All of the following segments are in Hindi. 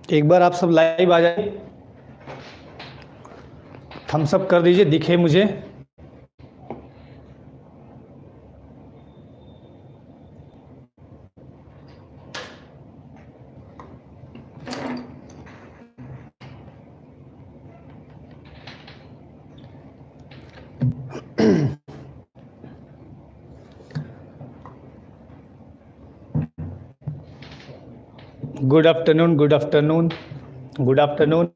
एक बार आप सब लाइव आ जाइए, थम्स अप कर दीजिए, दिखे मुझे। Good afternoon, good afternoon, good afternoon.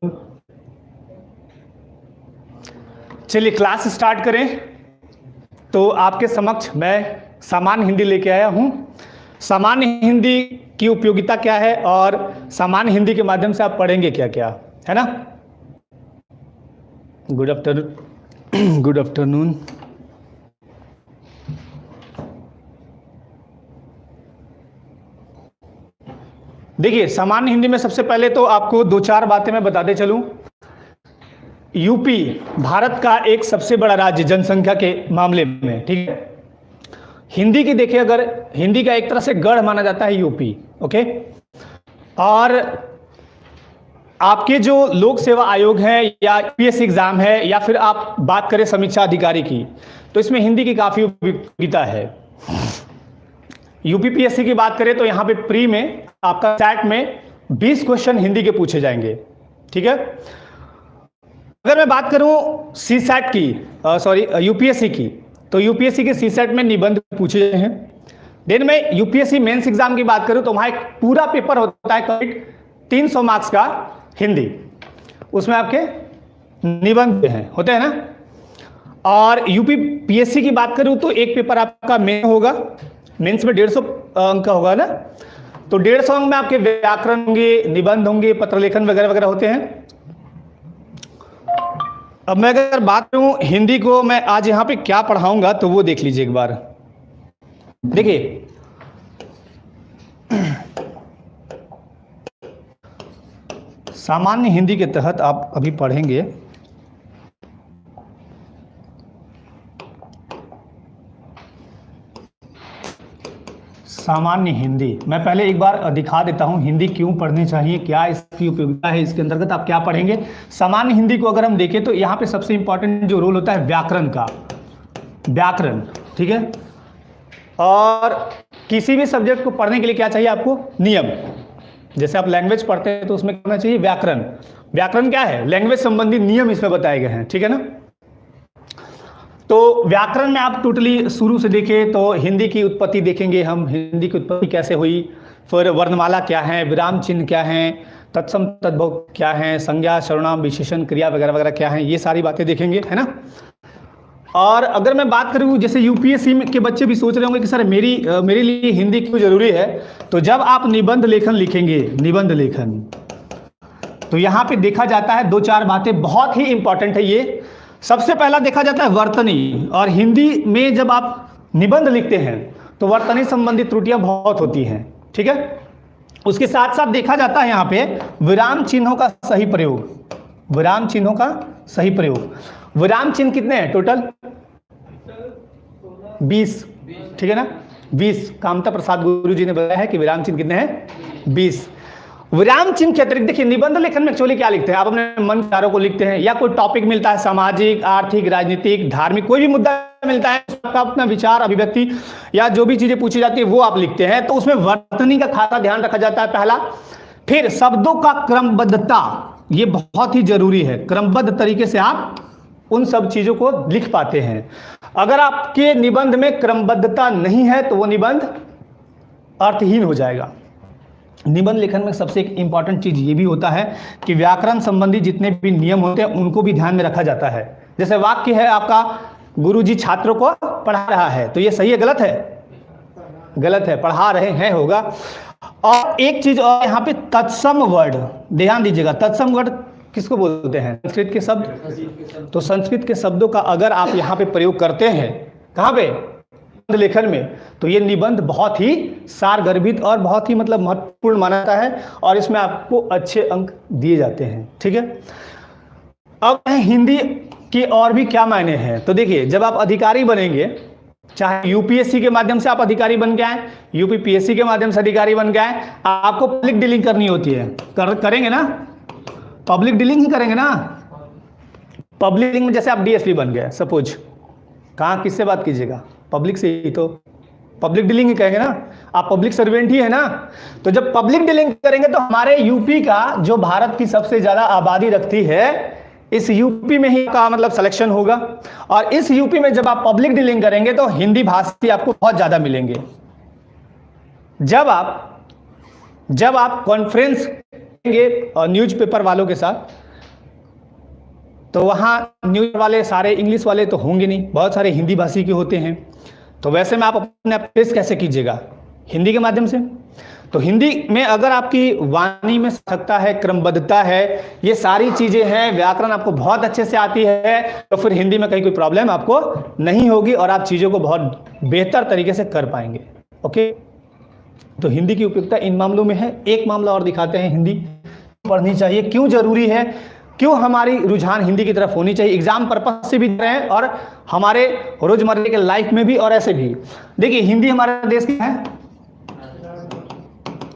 चलिए क्लास स्टार्ट करें। तो आपके समक्ष मैं सामान्य हिंदी लेके आया हूँ। सामान्य हिंदी की उपयोगिता क्या है और सामान्य हिंदी के माध्यम से आप पढ़ेंगे क्या क्या, है ना। Good afternoon, good afternoon. देखिए सामान्य हिंदी में सबसे पहले तो आपको दो चार बातें मैं बताते चलूं। यूपी भारत का एक सबसे बड़ा राज्य जनसंख्या के मामले में, ठीक है। हिंदी की देखिए, अगर हिंदी का एक तरह से गढ़ माना जाता है यूपी, ओके। और आपके जो लोक सेवा आयोग है या यूपीएससी एग्जाम है या फिर आप बात करें समीक्षा अधिकारी की, तो इसमें हिंदी की काफी उपयोगिता है। यूपीपीएससी की बात करें तो यहाँ पे प्री में आपका चैट में 20 क्वेश्चन हिंदी के पूछे जाएंगे, ठीक है। अगर मैं बात करूं सीसैट की, सॉरी यूपीएससी की, तो यूपीएससी के सीसैट में निबंध पूछे गए हैं। देन में यूपीएससी मेंस एग्जाम की बात करूं तो वहां एक पूरा पेपर होता है कंप्लीट 300 मार्क्स का हिंदी, उसमें आपके निबंध हैं, होते हैं ना। और यूपीपीएससी की बात करूं तो एक पेपर आपका मेन होगा, मेंस में 150 अंक का होगा ना। तो 150 अंक में आपके व्याकरण होंगे, निबंध होंगे, पत्र लेखन वगैरह वगैरह होते हैं। अब मैं अगर बात करूं हिंदी को मैं आज यहाँ पे क्या पढ़ाऊंगा तो वो देख लीजिए एक बार। देखिए सामान्य हिंदी के तहत आप अभी पढ़ेंगे सामान्य हिंदी। मैं पहले एक बार दिखा देता हूं हिंदी क्यों पढ़नी चाहिए, क्या इसकी उपयोगिता है, इसके अंतर्गत आप क्या पढ़ेंगे। सामान्य हिंदी को अगर हम देखें तो यहाँ पे सबसे इंपॉर्टेंट जो रोल होता है व्याकरण का, व्याकरण, ठीक है। और किसी भी सब्जेक्ट को पढ़ने के लिए क्या चाहिए आपको, नियम। जैसे आप लैंग्वेज पढ़ते हैं तो उसमें करना चाहिए व्याकरण। व्याकरण क्या है, लैंग्वेज संबंधी नियम इसमें बताए गए हैं, ठीक है ना। तो व्याकरण में आप टोटली शुरू से देखें तो हिंदी की उत्पत्ति देखेंगे हम, हिंदी की उत्पत्ति कैसे हुई, फिर वर्णमाला क्या है, विराम चिन्ह क्या हैं, तत्सम तद्भव क्या है, संज्ञा सर्वनाम विशेषण क्रिया वगैरह वगैरह क्या है, ये सारी बातें देखेंगे, है ना। और अगर मैं बात करूं जैसे यूपीएससी के बच्चे भी सोच रहे होंगे कि सर मेरे लिए हिंदी क्यों जरूरी है, तो जब आप निबंध लेखन लिखेंगे, निबंध लेखन, तो यहाँ पे देखा जाता है दो चार बातें बहुत ही इंपॉर्टेंट है ये। सबसे पहला देखा जाता है वर्तनी, और हिंदी में जब आप निबंध लिखते हैं तो वर्तनी संबंधी त्रुटियां बहुत होती हैं, ठीक है। उसके साथ साथ देखा जाता है यहाँ पे विराम चिन्हों का सही प्रयोग, विराम चिन्हों का सही प्रयोग। विराम चिन्ह कितने हैं टोटल, 20, ठीक है ना, 20। कामता प्रसाद गुरु जी ने बताया है कि विराम चिन्ह कितने हैं, 20। विराम चिन्ह के अतिरिक्त देखिए निबंध लेखन में एक्चुअली क्या लिखते हैं, आप अपने मन विचारों को लिखते हैं, या कोई टॉपिक मिलता है सामाजिक, आर्थिक, राजनीतिक, धार्मिक, कोई भी मुद्दा मिलता है, आपका अपना विचार, अभिव्यक्ति या जो भी चीजें पूछी जाती है वो आप लिखते हैं। तो उसमें वर्तनी का खासा ध्यान रखा जाता है पहला। फिर शब्दों का क्रमबद्धता, ये बहुत ही जरूरी है, क्रमबद्ध तरीके से आप उन सब चीजों को लिख पाते हैं। अगर आपके निबंध में क्रमबद्धता नहीं है तो वो निबंध अर्थहीन हो जाएगा। निबंध लेखन में सबसे एक इंपॉर्टेंट चीज ये भी होता है कि व्याकरण संबंधी जितने भी नियम होते हैं उनको भी ध्यान में रखा जाता है। जैसे वाक्य है आपका, गुरुजी छात्रों को पढ़ा रहा है, तो ये सही है गलत है, गलत है, पढ़ा रहे हैं होगा। और एक चीज और यहाँ पे तत्सम वर्ड, ध्यान दीजिएगा, तत्सम वर्ड किसको बोलते हैं, संस्कृत के शब्द। तो संस्कृत के शब्दों का अगर आप यहाँ पे प्रयोग करते हैं, कहाँ पे, लेखन में, तो ये निबंध बहुत ही सारगर्भित और बहुत ही मतलब महत्वपूर्ण माना जाता है और इसमें आपको अच्छे अंक दिए जाते हैं, ठीक है। अब हिंदी के और भी क्या मायने हैं, तो देखिए जब आप अधिकारी बनेंगे चाहे यूपीएससी के माध्यम से आप अधिकारी बन के आए, यूपीपीएससी के माध्यम से अधिकारी बन के आए, आपको पब्लिक डीलिंग करनी होती है। करेंगे ना, पब्लिक डीलिंग ही करेंगे ना। पब्लिक डीलिंग में जैसे आप डीएसपी बन गए सपोज, कहाँ किससे बात कीजिएगा, पब्लिक से ही, तो पब्लिक डीलिंग ही कहेंगे ना, आप पब्लिक सर्वेंट ही है ना। तो जब पब्लिक डीलिंग करेंगे तो हमारे यूपी का जो भारत की सबसे ज्यादा आबादी रखती है, इस यूपी में ही का मतलब सिलेक्शन होगा। और इस यूपी में जब आप पब्लिक डीलिंग करेंगे तो हिंदी भाषी आपको बहुत ज्यादा मिलेंगे। जब आप कॉन्फ्रेंस करेंगे न्यूज़पेपर वालों के साथ, तो वहां न्यूज वाले सारे इंग्लिश वाले तो होंगे नहीं, बहुत सारे हिंदी भाषी के होते हैं। तो वैसे में आप अपने पेश कैसे कीजिएगा, हिंदी के माध्यम से। तो हिंदी में अगर आपकी वाणी में सकता है, क्रमबद्धता है, ये सारी चीजें हैं, व्याकरण आपको बहुत अच्छे से आती है, तो फिर हिंदी में कहीं कोई प्रॉब्लम आपको नहीं होगी और आप चीजों को बहुत बेहतर तरीके से कर पाएंगे। ओके, तो हिंदी की उपयोगिता इन मामलों में है। एक मामला और दिखाते हैं, हिंदी पढ़नी चाहिए, क्यों जरूरी है, क्यों हमारी रुझान हिंदी की तरफ होनी चाहिए। एग्जाम पर्पस से भी दे रहे हैं और हमारे रोजमर्रा के लाइफ में भी और ऐसे भी। देखिए, हिंदी हमारे देश की है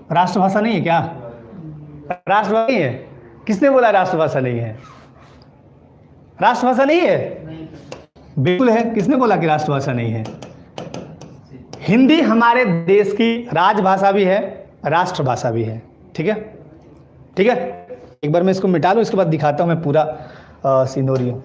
राष्ट्रभाषा नहीं है क्या? राष्ट्रभाषा नहीं है? किसने बोला राष्ट्रभाषा नहीं है? राष्ट्रभाषा नहीं है, बिल्कुल है। किसने बोला कि राष्ट्रभाषा नहीं है? हिंदी हमारे देश की राजभाषा भी है, राष्ट्रभाषा भी है। ठीक है, ठीक है। एक बार मैं इसको मिटा लूं, इसके बाद दिखाता हूं मैं पूरा सिनोरियो।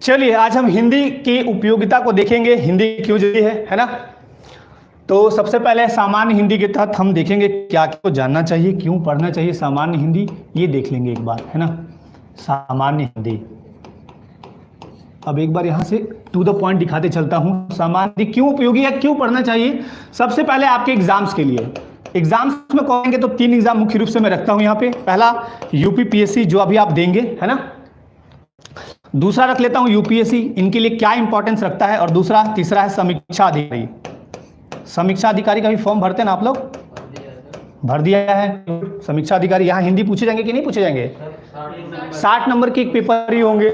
चलिए, आज हम हिंदी की उपयोगिता को देखेंगे, हिंदी क्यों जरूरी है ना। तो सबसे पहले सामान्य हिंदी के तहत हम देखेंगे क्या क्या जानना चाहिए, क्यों पढ़ना चाहिए सामान्य हिंदी, ये देख लेंगे एक बार, है ना। सामान्य हिंदी, अब एक बार यहाँ से टू द पॉइंट दिखाते चलता हूँ। सामान्य हिंदी क्यों उपयोगी है, क्यों पढ़ना चाहिए। सबसे पहले आपके एग्जाम्स के लिए, एग्जाम्स में कहेंगे तो 3 एग्जाम मुख्य रूप से मैं रखता हूँ यहाँ पे। पहला यूपीपीएससी जो अभी आप देंगे, है ना। दूसरा रख लेता हूँ यूपीएससी, इनके लिए क्या इंपॉर्टेंस रखता है। और तीसरा है समीक्षा अधिकारी। समीक्षा अधिकारी का भी फॉर्म भरते हैं ना आप लोग? भर दिया है। समीक्षा अधिकारी, यहाँ हिंदी पूछे जाएंगे कि नहीं पूछे जाएंगे? 60 नंबर के एक पेपर ही होंगे,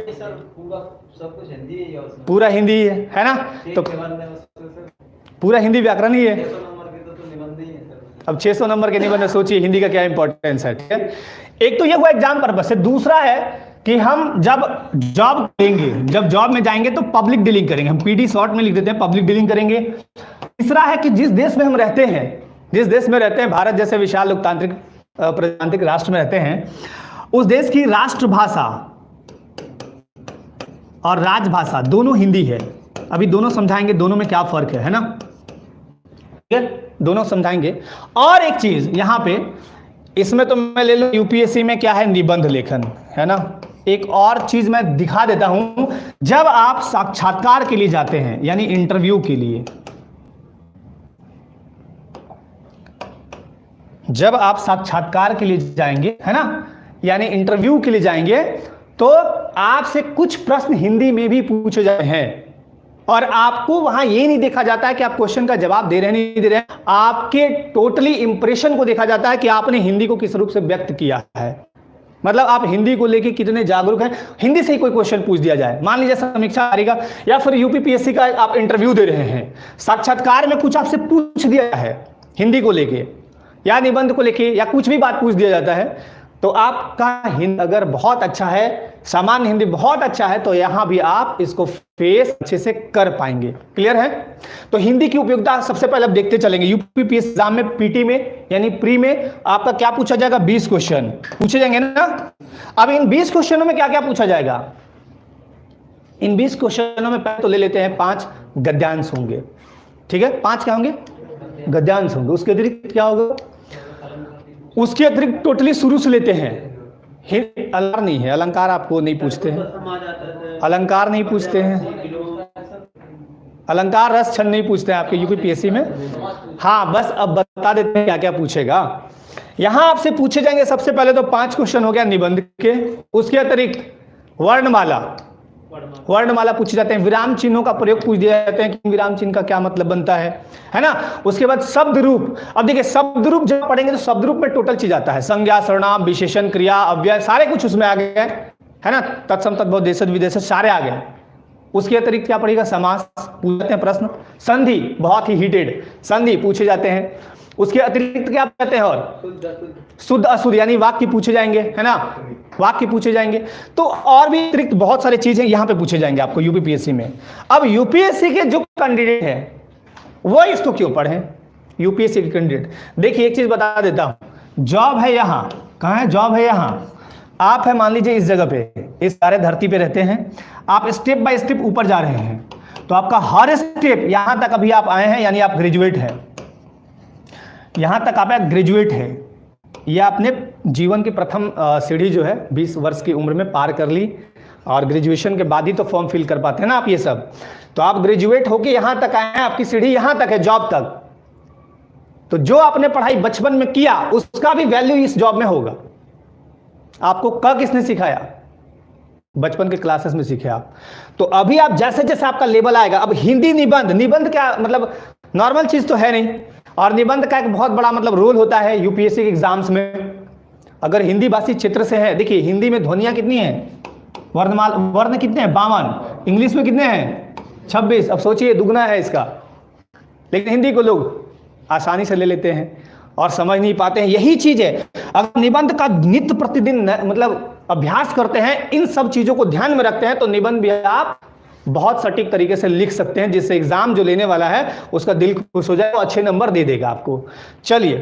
पूरा हिंदी है ना। तो पूरा हिंदी व्याकरण ही है। अब 600 नंबर के निबंध, सोचिए हिंदी का क्या इंपॉर्टेंस है। ठीक है, एक तो ये हुआ एग्जाम पर्पस से। दूसरा है कि हम जब जॉब करेंगे, जब जॉब में जाएंगे तो पब्लिक डीलिंग करेंगे। हम पीडी शॉर्ट में लिख देते हैं, पब्लिक डीलिंग करेंगे। तीसरा है कि जिस देश में हम रहते हैं, जिस देश में रहते हैं, भारत जैसे विशाल लोकतांत्रिक प्रजातांत्रिक राष्ट्र में रहते हैं, उस देश की राष्ट्रभाषा और राजभाषा दोनों हिंदी है। अभी दोनों समझाएंगे, दोनों में क्या फर्क है ना। ठीक है, दोनों समझाएंगे। और एक चीज यहाँ पे, इसमें तो मैं ले लूं यूपीएससी में क्या है, निबंध लेखन, है ना। एक और चीज मैं दिखा देता हूं, जब आप साक्षात्कार के लिए जाते हैं, यानी इंटरव्यू के लिए, जब आप साक्षात्कार के लिए जाएंगे, है ना, यानी इंटरव्यू के लिए जाएंगे, तो आपसे कुछ प्रश्न हिंदी में भी पूछे जाते हैं। और आपको वहां ये नहीं देखा जाता है कि आप क्वेश्चन का जवाब दे रहे हैं नहीं दे रहे हैं, आपके टोटली इंप्रेशन को देखा जाता है कि आपने हिंदी को किस रूप से व्यक्त किया है। मतलब आप हिंदी को लेके कितने जागरूक हैं। हिंदी से ही कोई क्वेश्चन पूछ दिया जाए, मान लीजिए समीक्षा अधिकारी का या फिर यूपीपीएससी का आप इंटरव्यू दे रहे हैं, साक्षात्कार में कुछ आपसे पूछ दिया है हिंदी को लेके या निबंध को लेके या कुछ भी बात पूछ दिया जाता है, तो आपका हिंदी अगर बहुत अच्छा है, सामान्य हिंदी बहुत अच्छा है, तो यहां भी आप इसको फेस अच्छे से कर पाएंगे। क्लियर है। तो हिंदी की उपयोगिता सबसे पहले अब देखते चलेंगे। यूपीपीएससी एग्जाम में पीटी में यानी प्री में आपका क्या पूछा जाएगा, 20 क्वेश्चन पूछे जाएंगे ना। अब इन 20 क्वेश्चनों में क्या क्या पूछा जाएगा? इन 20 क्वेश्चनों में पहले तो ले लेते हैं 5 गद्यांश होंगे। ठीक है, 5 क्या होंगे? गद्यांश होंगे। उसके अतिरिक्त क्या होगा? उसके अतिरिक्त टोटली शुरू से लेते हैं। अलंकार नहीं है, अलंकार आपको नहीं पूछते हैं, अलंकार नहीं पूछते हैं, अलंकार रस छंद नहीं पूछते हैं आपके यूपीपीएससी में। हाँ, बस अब बता देते हैं क्या क्या पूछेगा। यहां आपसे पूछे जाएंगे सबसे पहले तो 5 क्वेश्चन हो गया निबंध के। उसके अतिरिक्त वर्णमाला, वर्णमाला पूछे जाते हैं, विराम चिन्हों का प्रयोग पूछ दिया जाते हैं कि विराम चिन्ह का क्या मतलब बनता है ना। उसके बाद शब्द रूप, अब देखिए शब्द रूप जब पढ़ेंगे तो शब्द रूप में टोटल चीज आता है, संज्ञा, सर्वनाम, विशेषण, क्रिया, अव्यय, सारे कुछ उसमें आ गए है ना, तत्सम तद्भव देशज विदेशज सारे आ गए। उसके अतिरिक्त क्या पड़ेगा, समास पूछते हैं, प्रश्न, संधि बहुत ही हीटेड, संधि पूछे जाते हैं। उसके अतिरिक्त क्या कहते हैं, और शुद्ध अशुद्ध यानी वाक्य पूछे जाएंगे है ना, वाक्य पूछे जाएंगे। तो और भी अतिरिक्त बहुत सारी चीजें यहाँ पे पूछे जाएंगे आपको यूपीपीएससी में। अब यूपीएससी के जो कैंडिडेट है वो इसको क्यों पढ़ें, यूपीएससी के कैंडिडेट, देखिए एक चीज बता देता हूं, जॉब है यहाँ, कहाँ है जॉब है यहाँ, आप है मान लीजिए इस जगह पे, इस सारे धरती पे रहते हैं, आप स्टेप बाय स्टेप ऊपर जा रहे हैं, तो आपका हर स्टेप यहां तक अभी आप आए हैं यानी आप ग्रेजुएट हैं, यहां तक आप ग्रेजुएट हैं, यह आपने जीवन की प्रथम सीढ़ी जो है 20 वर्ष की उम्र में पार कर ली, और ग्रेजुएशन के बाद ही तो फॉर्म फिल कर पाते हैं ना आप ये सब। तो आप ग्रेजुएट होके यहां तक आए हैं, आपकी सीढ़ी यहां तक है जॉब तक, तो जो आपने पढ़ाई बचपन में किया उसका भी वैल्यू इस जॉब में होगा। आपको क किसने सिखाया, बचपन के क्लासेस में सीखे आप। तो अभी आप जैसे जैसे आपका लेवल आएगा, अब हिंदी निबंध, निबंध क्या मतलब नॉर्मल चीज तो है नहीं, और निबंध का एक बहुत बड़ा मतलब रोल होता है यूपीएससी के एग्जाम्स में। अगर हिंदी भाषी क्षेत्र से है, देखिए हिंदी में ध्वनियां कितनी हैं, वर्ण कितने हैं 52, इंग्लिश में कितने हैं 26, अब सोचिए दुगना है इसका, लेकिन हिंदी को लोग आसानी से ले लेते हैं और समझ नहीं पाते हैं। यही चीज है, अगर निबंध का नित्य प्रतिदिन मतलब अभ्यास करते हैं, इन सब चीजों को ध्यान में रखते हैं, तो निबंध भी आप बहुत सटीक तरीके से लिख सकते हैं, जिससे एग्जाम जो लेने वाला है उसका दिल खुश हो जाए, वो अच्छे नंबर दे देगा आपको। चलिए,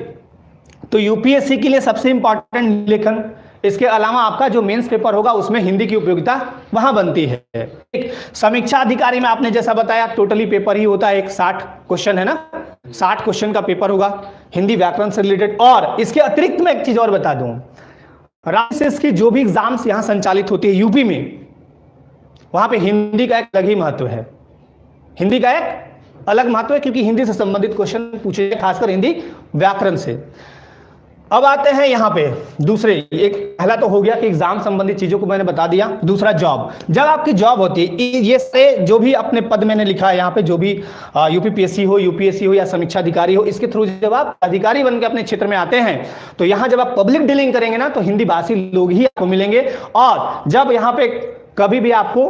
तो यूपीएससी के लिए सबसे इंपॉर्टेंट लेखन, इसके अलावा आपका जो मेंस पेपर होगा उसमें हिंदी की उपयोगिता वहां बनती है। एक समीक्षा अधिकारी में आपने जैसा बताया टोटली पेपर ही होता है, एक 60 क्वेश्चन है ना, 60 क्वेश्चन का पेपर होगा हिंदी व्याकरण से रिलेटेड। और इसके अतिरिक्त मैं एक चीज और बता दूं, राज्य की जो भी एग्जाम्स यहां संचालित होती है यूपी में, वहां पे हिंदी का एक अलग ही महत्व है, हिंदी का एक अलग महत्व है, क्योंकि हिंदी से संबंधित क्वेश्चन पूछे जाए, खासकर हिंदी व्याकरण से। अब आते हैं यहाँ पे दूसरे, एक पहला तो हो गया कि एग्जाम संबंधित चीजों को मैंने बता दिया। दूसरा जॉब, जब आपकी जॉब होती है, ये से जो भी अपने पद मैंने लिखा है यहाँ पे, जो भी यूपीपीएससी हो, यूपीएससी हो या समीक्षा अधिकारी हो, इसके थ्रू जब आप अधिकारी बन के अपने क्षेत्र में आते हैं, तो यहाँ जब आप पब्लिक डीलिंग करेंगे ना, तो हिंदी भाषी लोग ही आपको मिलेंगे। और जब यहाँ पे कभी भी आपको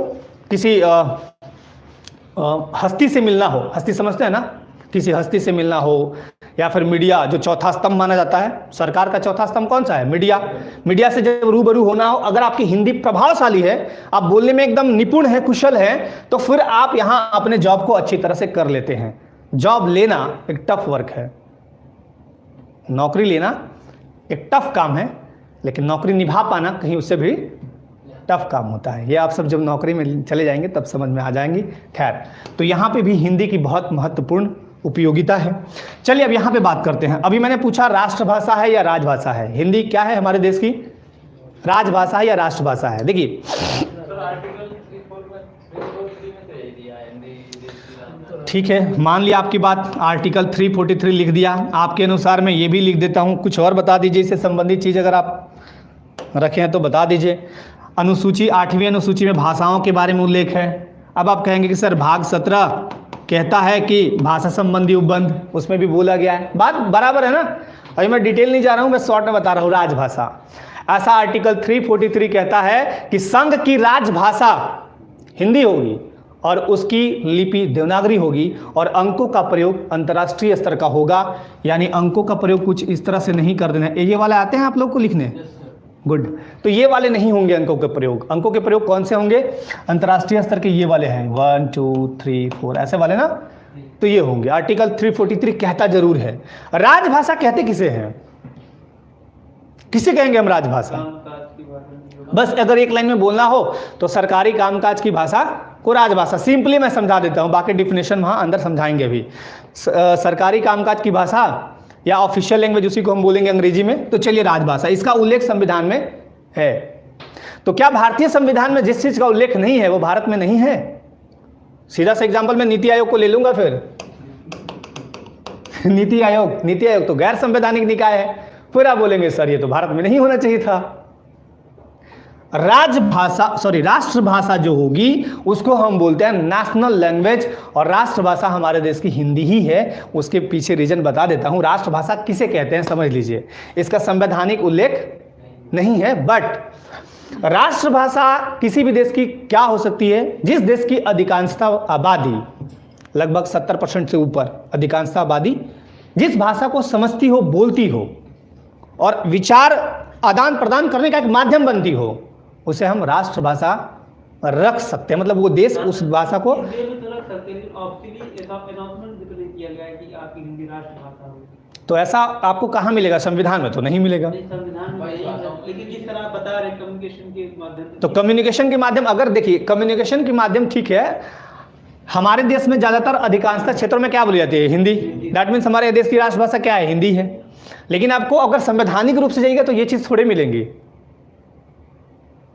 किसी हस्ती से मिलना हो, हस्ती समझते हैं ना, किसी हस्ती से मिलना हो, या फिर मीडिया जो चौथा स्तंभ माना जाता है, सरकार का चौथा स्तंभ कौन सा है, मीडिया, मीडिया से जब रूबरू होना हो, अगर आपकी हिंदी प्रभावशाली है, आप बोलने में एकदम निपुण है, कुशल है, तो फिर आप यहां अपने जॉब को अच्छी तरह से कर लेते हैं। जॉब लेना एक टफ वर्क है, नौकरी लेना एक टफ काम है, लेकिन नौकरी निभा पाना कहीं उससे भी टफ काम होता है। ये आप सब जब नौकरी में चले जाएंगे तब समझ में आ जाएंगी। खैर, तो यहाँ पे भी हिंदी की बहुत महत्वपूर्ण उपयोगिता है। चलिए अब यहाँ पे बात करते हैं। अभी मैंने पूछा राष्ट्रभाषा है या राजभाषा है, हिंदी क्या है हमारे देश की, राजभाषा है या राष्ट्रभाषा है। देखिए ठीक है, मान लिया आपकी बात, आर्टिकल 343 लिख दिया, आपके अनुसार मैं ये भी लिख देता हूँ, कुछ और बता दीजिए इससे संबंधित चीज अगर आप रखे हैं तो बता दीजिए। अनुसूची 8वीं अनुसूची में भाषाओं के बारे में उल्लेख है। अब आप कहेंगे कि सर भाग 17 कहता है कि भाषा संबंधी उपबंध, उसमें भी बोला गया है, बात बराबर है ना। अभी मैं डिटेल नहीं जा रहा हूं, मैं शॉर्ट में बता रहा हूं। राजभाषा, ऐसा आर्टिकल 343 कहता है कि संघ की राजभाषा हिंदी होगी और उसकी लिपि देवनागरी होगी और अंकों का प्रयोग अंतर्राष्ट्रीय स्तर का होगा। यानी अंकों का प्रयोग कुछ इस तरह से नहीं कर देना। ये वाले आते हैं आप लोग को लिखने, गुड, तो ये वाले नहीं होंगे अंकों के प्रयोग। अंकों के प्रयोग कौन से होंगे, अंतर्राष्ट्रीय स्तर के ये वाले हैं, 1 2 3 4 ऐसे वाले ना, तो ये होंगे। आर्टिकल 343 कहता जरूर है। राजभाषा कहते किसे हैं, किसे कहेंगे हम राजभाषा? बस अगर एक लाइन में बोलना हो तो सरकारी कामकाज की भाषा को राजभाषा, सिंपली मैं समझा देता हूं, बाकी डिफिनेशन वहां अंदर समझाएंगे अभी। सरकारी कामकाज की भाषा या ऑफिशियल लैंग्वेज, उसी को हम बोलेंगे अंग्रेजी में। तो चलिए राजभाषा, इसका उल्लेख संविधान में है। तो क्या भारतीय संविधान में जिस चीज का उल्लेख नहीं है वो भारत में नहीं है? सीधा सा एग्जांपल मैं नीति आयोग को ले लूंगा फिर। नीति आयोग तो गैर संवैधानिक निकाय है, फिर आप बोलेंगे सर ये तो भारत में नहीं होना चाहिए था। राष्ट्रभाषा जो होगी उसको हम बोलते हैं नेशनल लैंग्वेज, और राष्ट्रभाषा हमारे देश की हिंदी ही है। उसके पीछे रीजन बता देता हूं। राष्ट्रभाषा किसे कहते हैं समझ लीजिए, इसका संवैधानिक उल्लेख नहीं है, बट राष्ट्रभाषा किसी भी देश की क्या हो सकती है, जिस देश की अधिकांशता आबादी लगभग 70% से ऊपर अधिकांशता आबादी जिस भाषा को समझती हो, बोलती हो और विचार आदान प्रदान करने का एक माध्यम बनती हो, उसे हम राष्ट्रभाषा रख सकते हैं। मतलब वो देश उस भाषा को तो ऐसा आपको कहाँ मिलेगा? संविधान में तो नहीं मिलेगा। लेकिन जिस तरह आप बता रहे हैं कम्युनिकेशन के माध्यम, तो कम्युनिकेशन के माध्यम, अगर देखिए कम्युनिकेशन के माध्यम ठीक है, हमारे देश में ज्यादातर अधिकांशता क्षेत्रों में क्या बोली जाती है? हिंदी। दैट मीन्स हमारे देश की राष्ट्रभाषा क्या है? हिंदी है। लेकिन आपको अगर संवैधानिक रूप से जाइएगा तो ये चीज थोड़ी मिलेंगी,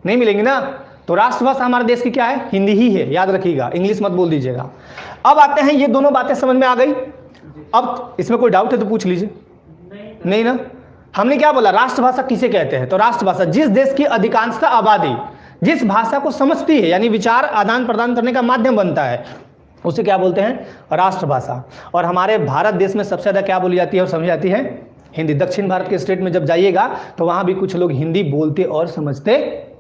नहीं मिलेंगी ना। तो राष्ट्रभाषा हमारे देश की क्या है? हिंदी ही है, याद रखिएगा, इंग्लिश मत बोल दीजिएगा। अब आते हैं, ये दोनों बातें समझ में आ गई। अब इसमें कोई डाउट है तो पूछ लीजिए। नहीं ना। हमने क्या बोला? राष्ट्रभाषा किसे कहते हैं? तो राष्ट्रभाषा जिस देश की अधिकांशता आबादी जिस भाषा को समझती है, यानी विचार आदान प्रदान करने का माध्यम बनता है, उसे क्या बोलते हैं? राष्ट्रभाषा। और हमारे भारत देश में सबसे ज्यादा क्या बोली जाती है और समझी जाती है? हिंदी। दक्षिण भारत के स्टेट में जब जाइएगा तो वहां भी कुछ लोग हिंदी बोलते और समझते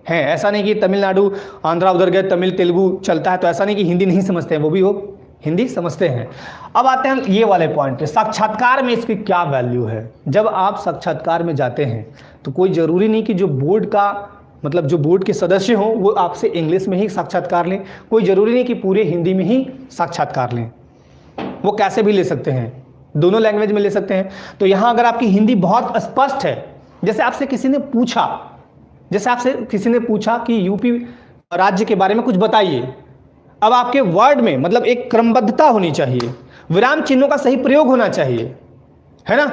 हैं। ऐसा नहीं कि तमिलनाडु आंध्रा उधर गए तमिल तेलुगु चलता है तो ऐसा नहीं कि हिंदी नहीं समझते हैं, वो भी वो हिंदी समझते हैं। अब आते हैं ये वाले पॉइंट पे, साक्षात्कार में इसकी क्या वैल्यू है। जब आप साक्षात्कार में जाते हैं तो कोई जरूरी नहीं कि जो बोर्ड का मतलब जो बोर्ड के सदस्य हों वो आपसे इंग्लिश में ही साक्षात्कार लें, कोई जरूरी नहीं कि पूरे हिंदी में ही साक्षात्कार लें, वो कैसे भी ले सकते हैं, दोनों लैंग्वेज में ले सकते हैं। तो यहाँ अगर आपकी हिंदी बहुत स्पष्ट है, जैसे आपसे किसी ने पूछा कि यूपी राज्य के बारे में कुछ बताइए, अब आपके वर्ड में मतलब एक क्रमबद्धता होनी चाहिए, विराम चिन्हों का सही प्रयोग होना चाहिए, है ना।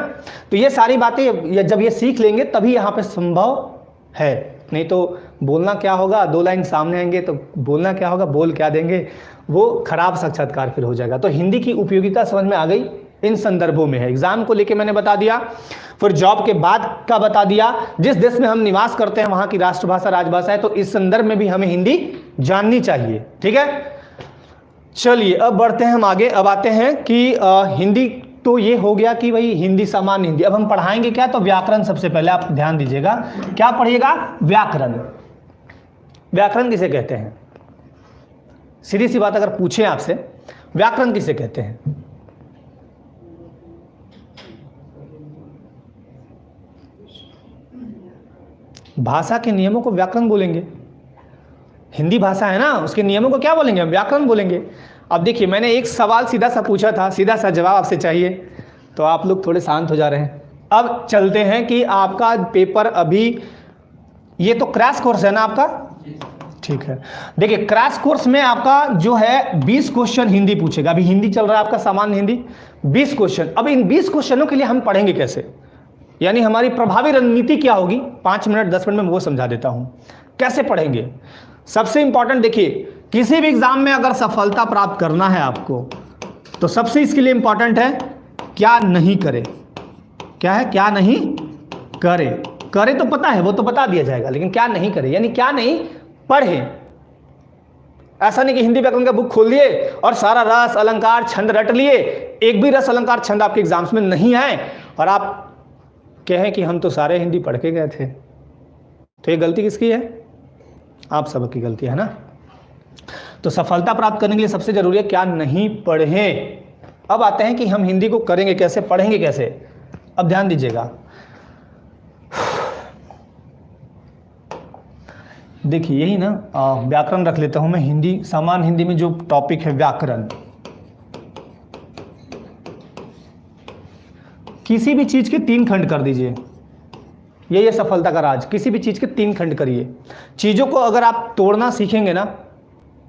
तो ये सारी बातें जब ये सीख लेंगे तभी यहाँ पे संभव है। नहीं तो बोलना क्या होगा, दो लाइन सामने आएंगे तो बोलना क्या होगा, बोल क्या देंगे, वो खराब साक्षात्कार फिर हो जाएगा। तो हिंदी की उपयोगिता समझ में आ गई, इन संदर्भों में है। एग्जाम को लेके मैंने बता दिया, फिर जॉब के बाद का बता दिया, जिस देश में हम निवास करते हैं वहां की राष्ट्रभाषा राजभाषा है, तो इस संदर्भ में भी हमें हिंदी जाननी चाहिए। ठीक है, चलिए अब बढ़ते हैं हम आगे। अब आते हैं कि हिंदी तो ये हो गया कि भाई हिंदी सामान्य हिंदी। अब हम पढ़ाएंगे क्या? तो व्याकरण सबसे पहले आप ध्यान दीजिएगा। क्या पढ़िएगा? व्याकरण। व्याकरण किसे कहते हैं? सीधी सी बात अगर पूछे आपसे, व्याकरण किसे कहते हैं? भाषा के नियमों को व्याकरण बोलेंगे। हिंदी भाषा है ना, उसके नियमों को क्या बोलेंगे? हम व्याकरण बोलेंगे। अब देखिए, मैंने एक सवाल सीधा सा पूछा था, सीधा सा जवाब आपसे चाहिए, तो आप लोग थोड़े शांत हो जा रहे हैं। अब चलते हैं कि आपका पेपर अभी, ये तो क्रैश कोर्स है ना आपका? ठीक है, देखिए क्रैश कोर्स में आपका जो है 20 क्वेश्चन हिंदी पूछेगा। अभी हिंदी चल रहा है आपका सामान्य हिंदी, 20 क्वेश्चन। अब इन 20 क्वेश्चनों के लिए हम पढ़ेंगे कैसे, यानी हमारी प्रभावी रणनीति क्या होगी, 5 मिनट 10 मिनट में वो समझा देता हूं कैसे पढ़ेंगे। सबसे इंपॉर्टेंट देखिए, किसी भी एग्जाम में अगर सफलता प्राप्त करना है आपको, तो सबसे इसके लिए इंपॉर्टेंट है क्या नहीं करे। क्या है? क्या नहीं करे। करे तो पता है, वो तो बता दिया जाएगा, लेकिन क्या नहीं करे यानी क्या नहीं पढ़े। ऐसा नहीं कि हिंदी व्याकरण का बुक खोल लिए और सारा रस अलंकार छंद रट लिए, एक भी रस अलंकार छंद आपके एग्जाम्स में नहीं आए और आप कहें कि हम तो सारे हिंदी पढ़ के गए थे। तो ये गलती किसकी है? आप सबकी गलती है ना। तो सफलता प्राप्त करने के लिए सबसे जरूरी है क्या नहीं पढ़े। अब आते हैं कि हम हिंदी को करेंगे कैसे, पढ़ेंगे कैसे। अब ध्यान दीजिएगा, देखिए यही ना व्याकरण रख लेता हूं मैं। हिंदी सामान्य हिंदी में जो टॉपिक है व्याकरण, किसी भी चीज के 3 खंड कर दीजिए, ये सफलता का राज। किसी भी चीज के 3 खंड करिए। चीजों को अगर आप तोड़ना सीखेंगे ना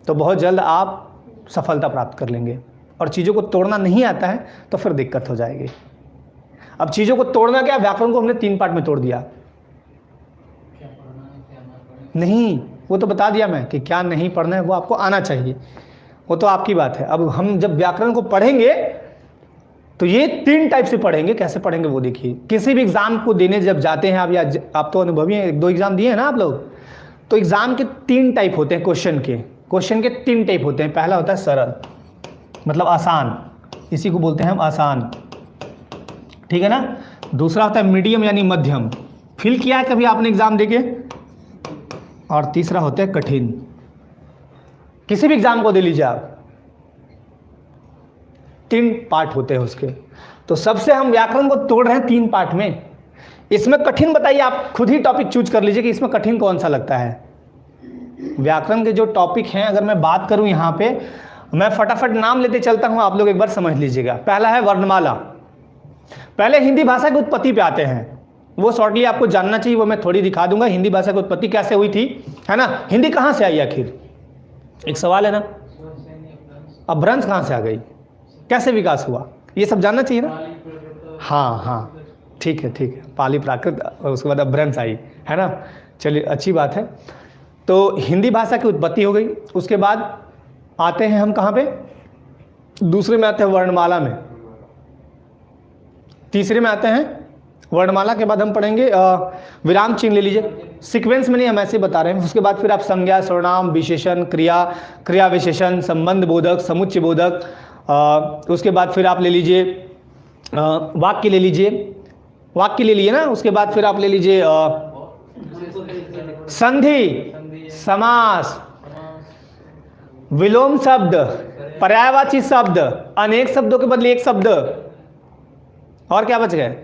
तो बहुत जल्द आप सफलता प्राप्त कर लेंगे, और चीजों को तोड़ना नहीं आता है तो फिर दिक्कत हो जाएगी। अब चीजों को तोड़ना क्या, व्याकरण को हमने 3 पार्ट में तोड़ दिया। नहीं, वो तो बता दिया मैं कि क्या नहीं पढ़ना है, वो आपको आना चाहिए, वो तो आपकी बात है। अब हम जब व्याकरण को पढ़ेंगे तो ये 3 टाइप से पढ़ेंगे। कैसे पढ़ेंगे वो देखिए। किसी भी एग्जाम को देने जब जाते हैं आप, या आप तो अनुभवी हैं, 1-2 एग्जाम दिए हैं ना आप लोग, तो एग्जाम के 3 टाइप होते हैं क्वेश्चन के 3 टाइप होते हैं। पहला होता है सरल, मतलब आसान, इसी को बोलते हैं हम आसान, ठीक है ना। दूसरा होता है मीडियम यानी मध्यम, फील किया है कभी आपने एग्जाम देके। और तीसरा होता है कठिन। किसी भी एग्जाम को दे लीजिए आप, 3 पार्ट होते हैं उसके। तो सबसे हम व्याकरण को तोड़ रहे हैं 3 पार्ट में। इसमें कठिन बताइए, आप खुद ही टॉपिक चूज कर लीजिए कि इसमें कठिन कौन सा लगता है। व्याकरण के जो टॉपिक हैं, अगर मैं बात करूं यहाँ पे, मैं फटाफट नाम लेते चलता हूं, आप लोग एक बार समझ लीजिएगा। पहला है वर्णमाला। पहले हिंदी भाषा की उत्पत्ति पे आते हैं, वो शॉर्टली आपको जानना चाहिए, वो मैं थोड़ी दिखा दूंगा। हिंदी भाषा की उत्पत्ति कैसे हुई थी, है ना। हिंदी कहाँ से आई आखिर, एक सवाल है ना। अपभ्रंश कहाँ से आ गई, कैसे विकास हुआ, ये सब जानना चाहिए ना। हाँ, ठीक है, पाली प्राकृत, उसके बाद अपभ्रंश आई, है ना। चलिए अच्छी बात है। तो हिंदी भाषा की उत्पत्ति हो गई। उसके बाद आते हैं हम कहाँ पे, दूसरे में आते हैं वर्णमाला में, तीसरे में आते हैं वर्णमाला के बाद हम पढ़ेंगे विराम चिन्ह, ले लीजिए सीक्वेंस में नहीं, हम ऐसे बता रहे हैं। उसके बाद फिर आप संज्ञा, सर्वनाम, विशेषण, क्रिया विशेषण, संबंध बोधक, समुच्चय बोधक, उसके बाद फिर आप ले लीजिए वाक्य ले लिए ना। उसके बाद फिर आप ले लीजिए संधि, समास, विलोम शब्द, पर्यायवाची शब्द, अनेक शब्दों के बदले एक शब्द, और क्या बच गए,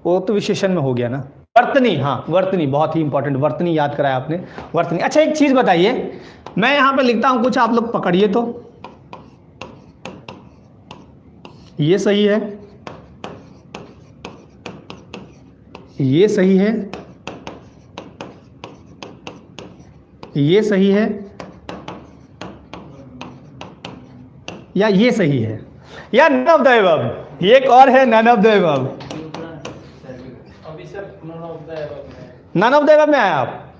वो तो विशेषण में हो गया ना। वर्तनी, हाँ वर्तनी बहुत ही इंपॉर्टेंट, वर्तनी याद कराया आपने, वर्तनी। अच्छा एक चीज बताइए, मैं यहां पे लिखता हूं कुछ, आप लोग पकड़िए तो। ये सही है, ये सही है, ये सही है, या ये सही है, या नन ऑफ द अबव। एक और है none of the above. None of the above में आया आप,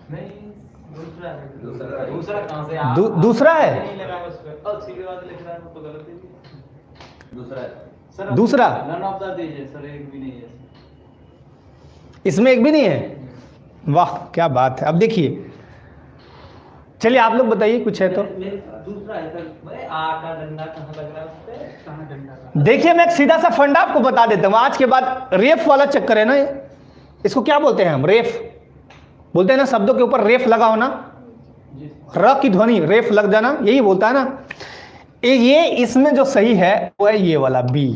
दूसरा है, दूसरा नन ऑफ द दीजिए सर, एक भी नहीं है इसमें, एक भी नहीं है। वाह क्या बात है। अब देखिए, चलिए आप लोग बताइए कुछ है तो। दूसरा है सर, आ का डंडा कहाँ लग रहा है उस पे, कहाँ डंडा। देखिए मैं एक सीधा सा फंडा आपको बता देता हूँ। आज के बाद रेफ वाला चक्कर है ना, इसको क्या बोलते हैं हम, रेफ बोलते हैं ना। शब्दों के ऊपर रेफ लगा होना, र की ध्वनि रेफ लग जाना, यही बोलता है ना। ये इसमें जो सही है वो है ये वाला बी,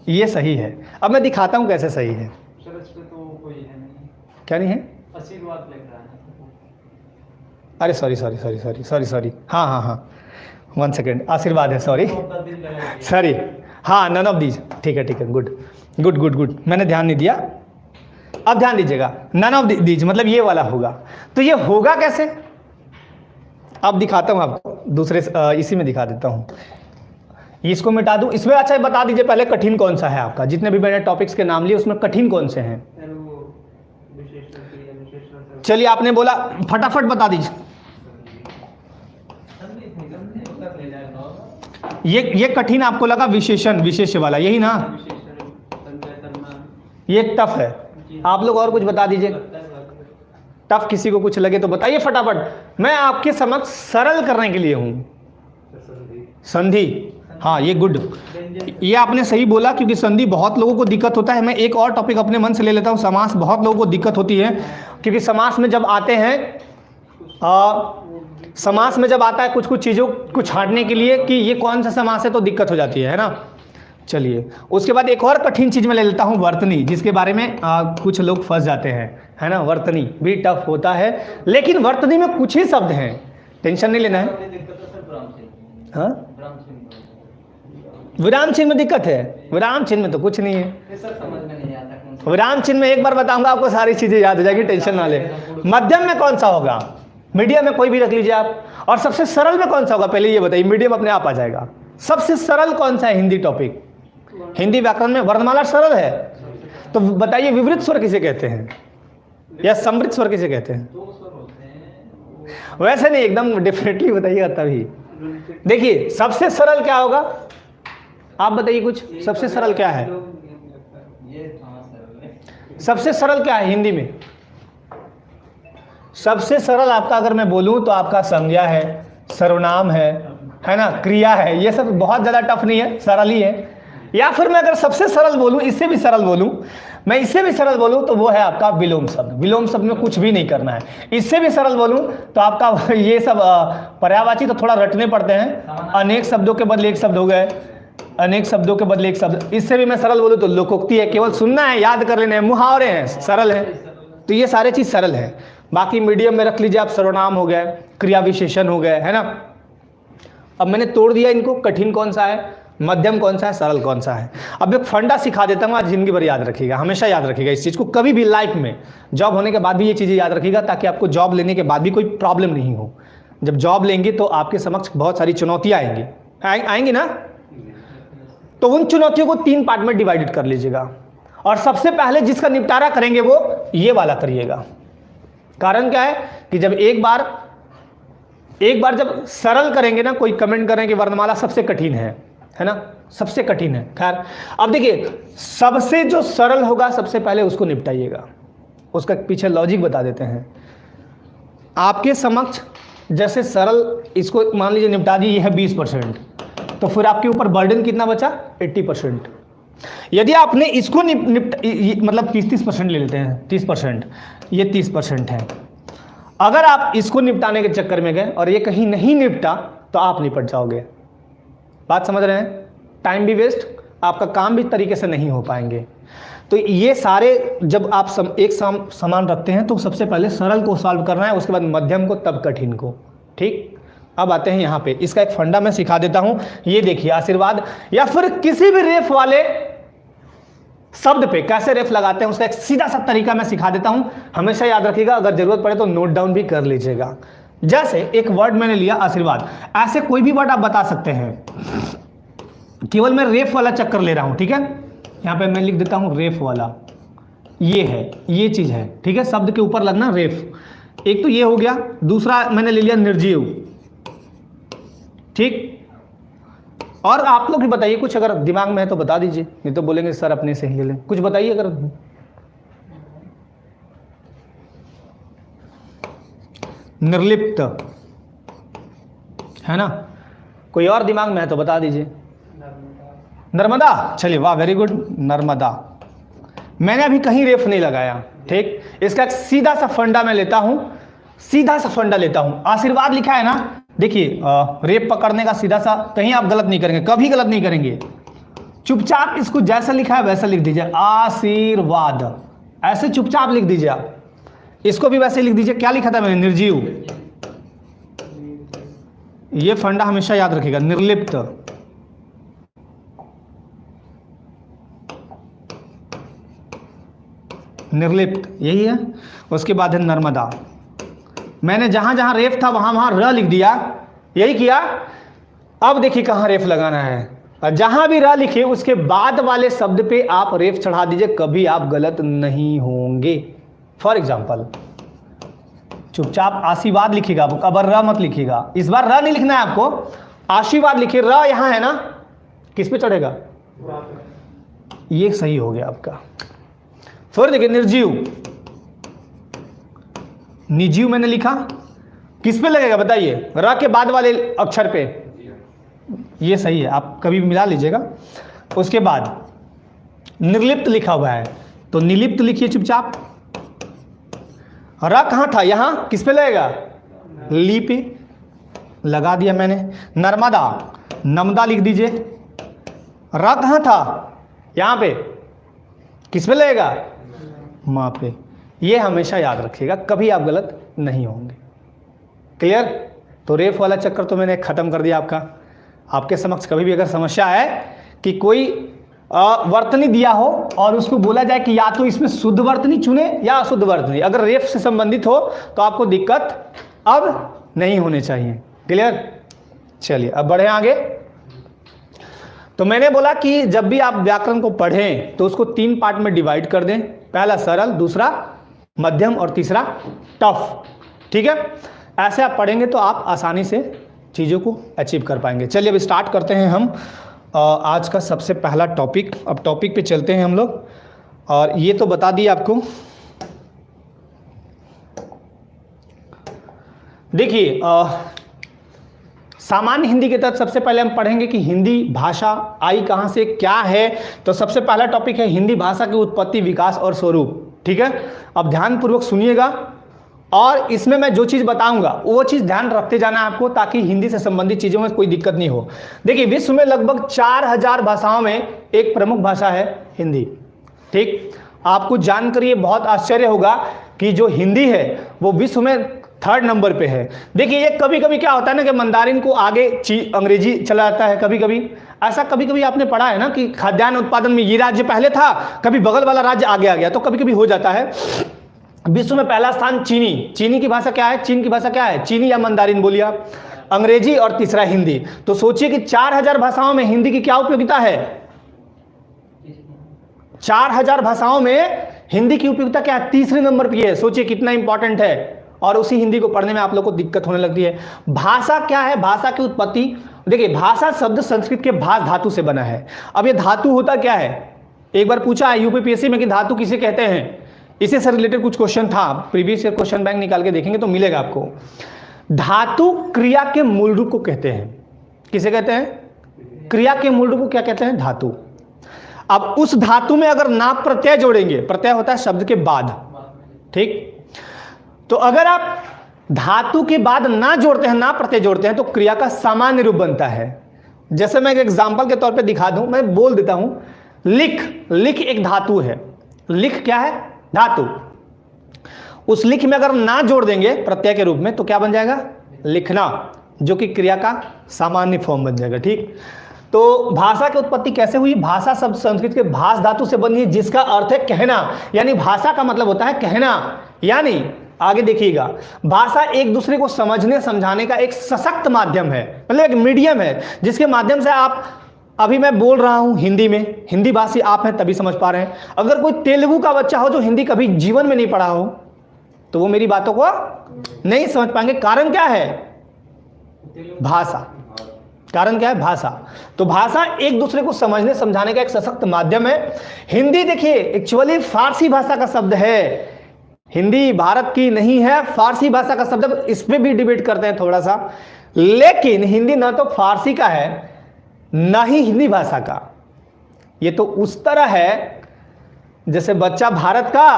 ये सही है। अब मैं दिखाता हूँ कैसे सही है। सर इस पे तो कोई है नहीं, क्या नहीं है, आशीर्वाद लिख रहा है। अरे सॉरी, हाँ 1 सेकेंड, आशीर्वाद है, सॉरी, हाँ नन ऑफ दीज, ठीक है, गुड, मैंने ध्यान नहीं दिया। अब ध्यान दीजिएगा, नन ऑफ दीज मतलब ये वाला होगा। तो ये होगा कैसे, अब दिखाता हूं आपको, दूसरे इसी में दिखा देता हूं। इसको मिटा दूं, इसमें अच्छा बता दीजिए पहले कठिन कौन सा है आपका, जितने भी मैंने टॉपिक्स के नाम लिए उसमें कठिन कौन से हैं। चलिए आपने बोला, फटाफट बता दीजिए। ये कठिन आपको लगा, विशेषण, विशेष्य वाला, यही ना। ये टफ है, आप लोग और कुछ बता दीजिए। टफ किसी को कुछ लगे तो बताइए फटाफट, मैं आपके समक्ष सरल करने के लिए हूं। संधि, हाँ ये गुड, ये आपने सही बोला, क्योंकि संधि बहुत लोगों को दिक्कत होता है। मैं एक और टॉपिक अपने मन से ले लेता हूँ, समास बहुत लोगों को दिक्कत होती है, क्योंकि समास में जब आते हैं समास में जब आता है कुछ चीज़ों को छांटने के लिए कि ये कौन सा समास है, तो दिक्कत हो जाती है ना। चलिए उसके बाद एक और कठिन चीज़ मैं ले लेता हूँ, वर्तनी, जिसके बारे में कुछ लोग फंस जाते हैं, है ना। वर्तनी भी टफ होता है, लेकिन वर्तनी में कुछ ही शब्द हैं, टेंशन नहीं लेना है। हाँ विराम चिन्ह में दिक्कत है, विराम चिन्ह में तो कुछ नहीं है। विराम चिन्ह में एक बार बताऊंगा आपको, सारी चीजें याद हो जाएगी, टेंशन ना ले। मध्यम में कौन सा होगा, मीडियम में कोई भी रख लीजिए आप, और सबसे सरल में कौन सा होगा, पहले ये बताइए। मीडियम अपने आप आ जाएगा। सबसे सरल कौन सा है हिंदी टॉपिक, हिंदी व्याकरण में वर्णमाला सरल है, तो बताइए विवृत स्वर किसे कहते हैं या समृद्ध स्वर किसे कहते हैं। वैसे नहीं, एकदम डेफिनेटली बताइएगा तभी। देखिए सबसे सरल क्या होगा, आप बताइए कुछ, सबसे सरल क्या है, सबसे सरल क्या है हिंदी में। सबसे सरल आपका अगर मैं बोलूं तो आपका संज्ञा है, सर्वनाम है ना, क्रिया है, ये सब बहुत ज़्यादा टफ नहीं है, सरल ही है। या फिर मैं अगर सबसे सरल बोलूं, इससे भी सरल बोलूं, मैं इससे भी सरल बोलूं तो वो है आपका विलोम शब्द। विलोम शब्द में कुछ भी नहीं करना है। इससे भी सरल बोलूं तो आपका ये सब पर्यायवाची तो थोड़ा रटने पड़ते हैं, अनेक शब्दों के बदले एक शब्द हो गए, अनेक शब्दों के बदले एक शब्द। इससे भी मैं सरल बोलूं तो लोकोक्ति है, केवल सुनना है, याद कर लेना है, मुहावरे हैं, सरल है। तो ये सारे चीज सरल है। बाकी मीडियम में रख लीजिए आप, सर्वनाम हो गए, क्रिया विशेषण हो गए, है ना। अब मैंने तोड़ दिया इनको, कठिन कौन सा है, मध्यम कौन सा है, सरल कौन सा है। अब एक फंडा सिखा देता हूँ, आज जिंदगी भर याद रखिएगा, हमेशा याद रखिएगा इस चीज़ को, कभी भी लाइफ में जॉब होने के बाद भी ये चीज़ें याद रखिएगा, ताकि आपको जॉब लेने के बाद भी कोई प्रॉब्लम नहीं हो। जब जॉब लेंगे तो आपके समक्ष बहुत सारी चुनौतियाँ आएंगी, आएंगी ना। तो उन चुनौतियों को 3 पार्ट में डिवाइडेड कर लीजिएगा, और सबसे पहले जिसका निपटारा करेंगे वो ये वाला करिएगा। कारण क्या है कि जब एक बार जब सरल करेंगे ना, कोई कमेंट करें कि वर्णमाला सबसे कठिन है ना, सबसे कठिन है। खैर अब देखिए, सबसे जो सरल होगा सबसे पहले उसको निपटाइएगा। उसका पीछे लॉजिक बता देते हैं आपके समक्ष। जैसे सरल इसको मान लीजिए निपटा दी, ये है 20%, तो फिर आपके ऊपर बर्डन कितना बचा, 80%। यदि आपने इसको मतलब 30% ले लेते हैं, 30%, ये 30% है। अगर आप इसको निपटाने के चक्कर में गए और ये कहीं नहीं निपटा तो आप निपट जाओगे। बात समझ रहे हैं, टाइम भी वेस्ट, आपका काम भी तरीके से नहीं हो पाएंगे। तो ये सारे जब आप एक समान रखते हैं तो सबसे पहले सरल को सॉल्व करना है, उसके बाद मध्यम को, तब कठिन को। ठीक, अब आते हैं यहाँ पे, इसका एक फंडा मैं सिखा देता हूँ। ये देखिए, आशीर्वाद या फिर किसी भी रेफ वाले शब्द पे कैसे रेफ लगाते हैं उसका एक सीधा सा तरीका मैं सिखा देता हूँ, हमेशा याद रखिएगा। अगर जरूरत पड़े तो नोट डाउन भी कर लीजिएगा। जैसे एक वर्ड मैंने लिया आशीर्वाद, ऐसे कोई भी वर्ड आप बता सकते हैं, केवल मैं रेफ वाला चक्कर ले रहा हूं। ठीक है, यहां पे मैं लिख देता हूं रेफ वाला, ये है, ये चीज है। ठीक है, शब्द के ऊपर लगना रेफ। एक तो ये हो गया, दूसरा मैंने ले लिया निर्जीव। ठीक, और आप लोग भी बताइए कुछ, अगर दिमाग में है तो बता दीजिए, नहीं तो बोलेंगे सर अपने से ही ले लें। कुछ बताइए अगर निर्लिप्त है ना, कोई और दिमाग में है तो बता दीजिए। नर्मदा, चलिए वाह, वेरी गुड, नर्मदा। मैंने अभी कहीं रेफ नहीं लगाया। ठीक, इसका एक सीधा सा फंडा मैं लेता हूं, सीधा सा फंडा लेता हूं। आशीर्वाद लिखा है ना, देखिए रेफ पकड़ने का सीधा सा, कहीं आप गलत नहीं करेंगे, कभी गलत नहीं करेंगे। चुपचाप इसको जैसा लिखा है वैसा लिख दीजिए, आशीर्वाद, ऐसे चुपचाप लिख दीजिए आप। इसको भी वैसे लिख दीजिए। क्या लिखा था मैंने, निर्जीव। ये फंडा हमेशा याद रखिएगा, निर्लिप्त, निर्लिप्त, यही है। उसके बाद है नर्मदा। मैंने जहां जहां रेफ था वहां वहां र लिख दिया, यही किया। अब देखिए कहां रेफ लगाना है, और जहां भी र लिखे उसके बाद वाले शब्द पे आप रेफ चढ़ा दीजिए, कभी आप गलत नहीं होंगे। फॉर एग्जाम्पल, चुपचाप आशीर्वाद लिखिएगा, अब र मत लिखिएगा। इस बार र नहीं लिखना है आपको, आशीर्वाद लिखिए। र यहां है ना, किस पे चढ़ेगा, ये सही हो गया आपका। फिर देखिए निर्जीव, निजीव मैंने लिखा, किस पे लगेगा बताइए, र के बाद वाले अक्षर पे, ये सही है, आप कभी भी मिला लीजिएगा। उसके बाद निर्लिप्त लिखा हुआ है तो निलिप्त लिखिए चुपचाप। र कहाँ था, यहां, किस पे लगेगा, ली पे लगा दिया मैंने। नर्मदा, नमदा लिख दीजिए। र कहाँ था, यहां पे, किस पे लगेगा, माँ पे। ये हमेशा याद रखिएगा, कभी आप गलत नहीं होंगे। क्लियर। तो रेफ वाला चक्कर तो मैंने खत्म कर दिया आपका। आपके समक्ष कभी भी अगर समस्या है कि कोई वर्तनी दिया हो और उसको बोला जाए कि या तो इसमें शुद्ध वर्तनी चुने या अशुद्ध वर्तनी, अगर रेफ से संबंधित हो तो आपको दिक्कत अब नहीं होने चाहिए। क्लियर। चलिए अब बढ़े आगे। तो मैंने बोला कि जब भी आप व्याकरण को पढ़ें तो उसको 3 पार्ट में डिवाइड कर दें, पहला सरल, दूसरा मध्यम और तीसरा टफ। ठीक है, ऐसे आप पढ़ेंगे तो आप आसानी से चीज़ों को अचीव कर पाएंगे। चलिए अब स्टार्ट करते हैं हम आज का सबसे पहला टॉपिक। अब टॉपिक पे चलते हैं हम लोग, और ये तो बता दिए आपको देखिए सामान्य हिंदी के तहत सबसे पहले हम पढ़ेंगे कि हिंदी भाषा आई कहाँ से, क्या है। तो सबसे पहला टॉपिक है हिंदी भाषा की उत्पत्ति, विकास और स्वरूप। ठीक है, अब ध्यानपूर्वक सुनिएगा और इसमें मैं जो चीज़ बताऊंगा वो चीज़ ध्यान रखते जाना आपको, ताकि हिंदी से संबंधित चीज़ों में कोई दिक्कत नहीं हो। देखिए विश्व में लगभग 4000 भाषाओं में एक प्रमुख भाषा है हिंदी। ठीक, आपको जानकर ये बहुत आश्चर्य होगा कि जो हिंदी है वो विश्व में 3rd नंबर पे है। देखिए ये कभी कभी क्या होता है ना कि मंदारिन को आगे अंग्रेजी चला जाता है, कभी कभी ऐसा, कभी कभी आपने पढ़ा है ना कि खाद्यान्न उत्पादन में ये राज्य पहले था, कभी बगल वाला राज्य आगे आ गया, तो कभी कभी हो जाता है। विश्व में पहला स्थान चीनी, चीनी की भाषा क्या है, चीन की भाषा क्या है, चीनी या मंदारिन बोलिए आप, अंग्रेजी और तीसरा हिंदी। तो सोचिए कि 4000 भाषाओं में हिंदी की क्या उपयोगिता है, 4000 भाषाओं में हिंदी की उपयोगिता क्या है, 3रे नंबर पर है। सोचिए कितना इंपॉर्टेंट है, और उसी हिंदी को पढ़ने में आप लोग को दिक्कत होने लगती है। भाषा क्या है, भाषा की उत्पत्ति, देखिए भाषा शब्द संस्कृत के भाष धातु से बना है। अब ये धातु होता क्या है, एक बार पूछा है यूपीपीएससी में कि धातु किसे कहते हैं, इसी से रिलेटेड कुछ क्वेश्चन था, प्रीवियस ईयर क्वेश्चन बैंक निकाल के देखेंगे तो मिलेगा आपको। धातु क्रिया के मूल रूप को कहते हैं, किसे कहते हैं, क्रिया के मूल रूप को क्या कहते हैं, धातु। अब उस धातु में अगर ना प्रत्यय जोड़ेंगे, प्रत्यय होता है शब्द के बाद, ठीक, तो अगर आप धातु के बाद ना जोड़ते हैं, ना प्रत्यय जोड़ते हैं, तो क्रिया का सामान्य रूप बनता है। जैसे मैं एक एग्जांपल के तौर पे दिखा दूं, मैं बोल देता हूं, लिख, लिख एक धातु है, लिख क्या है, धातु। उस लिख में अगर ना जोड़ देंगे प्रत्यय के रूप में तो क्या बन जाएगा, लिखना, जो कि क्रिया का सामान्य फॉर्म बन जाएगा। ठीक, तो भाषा की उत्पत्ति कैसे हुई, भाषा शब्द संस्कृत के भाष धातु से बनी है, जिसका अर्थ है कहना, यानी भाषा का मतलब होता है कहना। यानी आगे देखिएगा, भाषा एक दूसरे को समझने समझाने का एक सशक्त माध्यम है, मतलब एक मीडियम है, जिसके माध्यम से आप, अभी मैं बोल रहा हूं हिंदी में, हिंदी भाषी आप हैं तभी समझ पा रहे हैं। अगर कोई तेलुगु का बच्चा हो जो हिंदी कभी जीवन में नहीं पढ़ा हो, तो वो मेरी बातों को नहीं समझ पाएंगे। कारण क्या है, भाषा, कारण क्या है, भाषा। तो भाषा एक दूसरे को समझने समझाने का एक सशक्त माध्यम है। हिंदी देखिए एक्चुअली फारसी भाषा का शब्द है, हिंदी भारत की नहीं है, फारसी भाषा का शब्द, इस पे भी डिबेट करते हैं थोड़ा सा। लेकिन हिंदी ना तो फारसी का है ना ही हिंदी भाषा का, ये तो उस तरह है जैसे बच्चा भारत का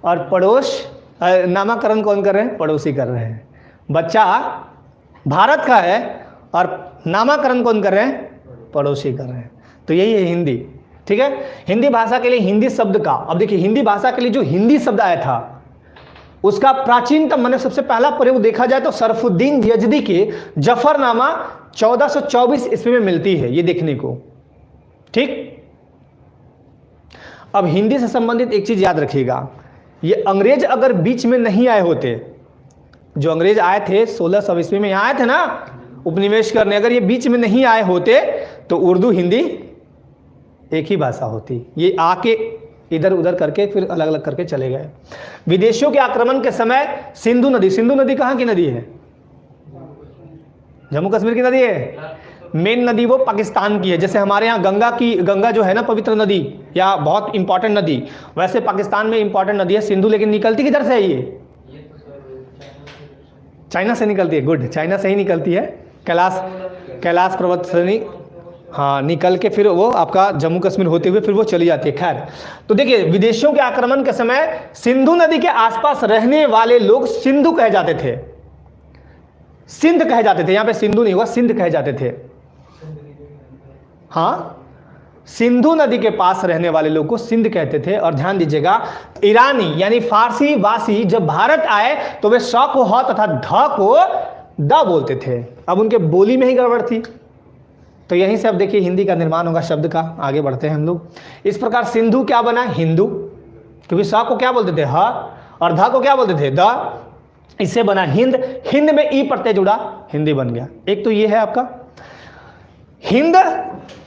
और पड़ोस, नामकरण कौन कर रहे हैं, पड़ोसी कर रहे हैं। बच्चा भारत का है और नामकरण कौन कर रहे हैं, पड़ोसी कर रहे हैं। तो यही है हिंदी। ठीक है, हिंदी भाषा के लिए हिंदी शब्द का, अब देखिए हिंदी भाषा के लिए जो हिंदी शब्द आया था उसका प्राचीनतम, मैंने सबसे पहला प्रयोग देखा जाए तो सरफुद्दीन यजदी के जफरनामा 1424 ईस्वी में मिलती है ये देखने को। ठीक, अब हिंदी से संबंधित एक चीज याद रखिएगा, ये अंग्रेज अगर बीच में नहीं आए होते, जो अंग्रेज आए थे 1600 ईस्वी में यहाँ आए थे ना उपनिवेश करने, अगर ये बीच में नहीं आए होते तो उर्दू हिंदी एक ही भाषा होती। ये आके इधर उधर करके फिर अलग अलग करके चले गए। विदेशियों के आक्रमण के समय सिंधु नदी, सिंधु नदी कहाँ की नदी है, जम्मू कश्मीर की नदी है। मेन नदी वो पाकिस्तान की है, जैसे हमारे यहाँ गंगा की, गंगा जो है ना पवित्र नदी या बहुत इंपॉर्टेंट नदी, वैसे पाकिस्तान में इंपॉर्टेंट नदी है सिंधु। लेकिन निकलती किधर से है ये, चाइना से निकलती है। गुड, चाइना से ही निकलती है, कैलाश पर्वत से हाँ निकल के फिर वो आपका जम्मू कश्मीर होते हुए फिर वो चली जाती है। खैर, तो देखिए विदेशियों के आक्रमण के समय सिंधु नदी के आसपास रहने वाले लोग सिंधु कहे जाते थे, सिंध कहे जाते थे। यहाँ पे सिंधु नहीं हुआ, सिंध कहे जाते थे। हाँ, सिंधु नदी के पास रहने वाले लोग को सिंध कहते थे। और ध्यान दीजिएगा, ईरानी यानी फारसी वासी जब भारत आए तो वे स को ह तथा ध को द बोलते थे। अब उनके बोली में ही गड़बड़ थी। तो यहीं से अब देखिए हिंदी का निर्माण होगा शब्द का। आगे बढ़ते हैं हम लोग। इस प्रकार सिंधु क्या बना, हिंदू, क्योंकि स को क्या बोलते थे, ह, और ध को क्या बोलते थे, द। इससे बना हिंद, हिंद में ई प्रत्यय जुड़ा, हिंदी बन गया। एक तो ये है आपका हिंद,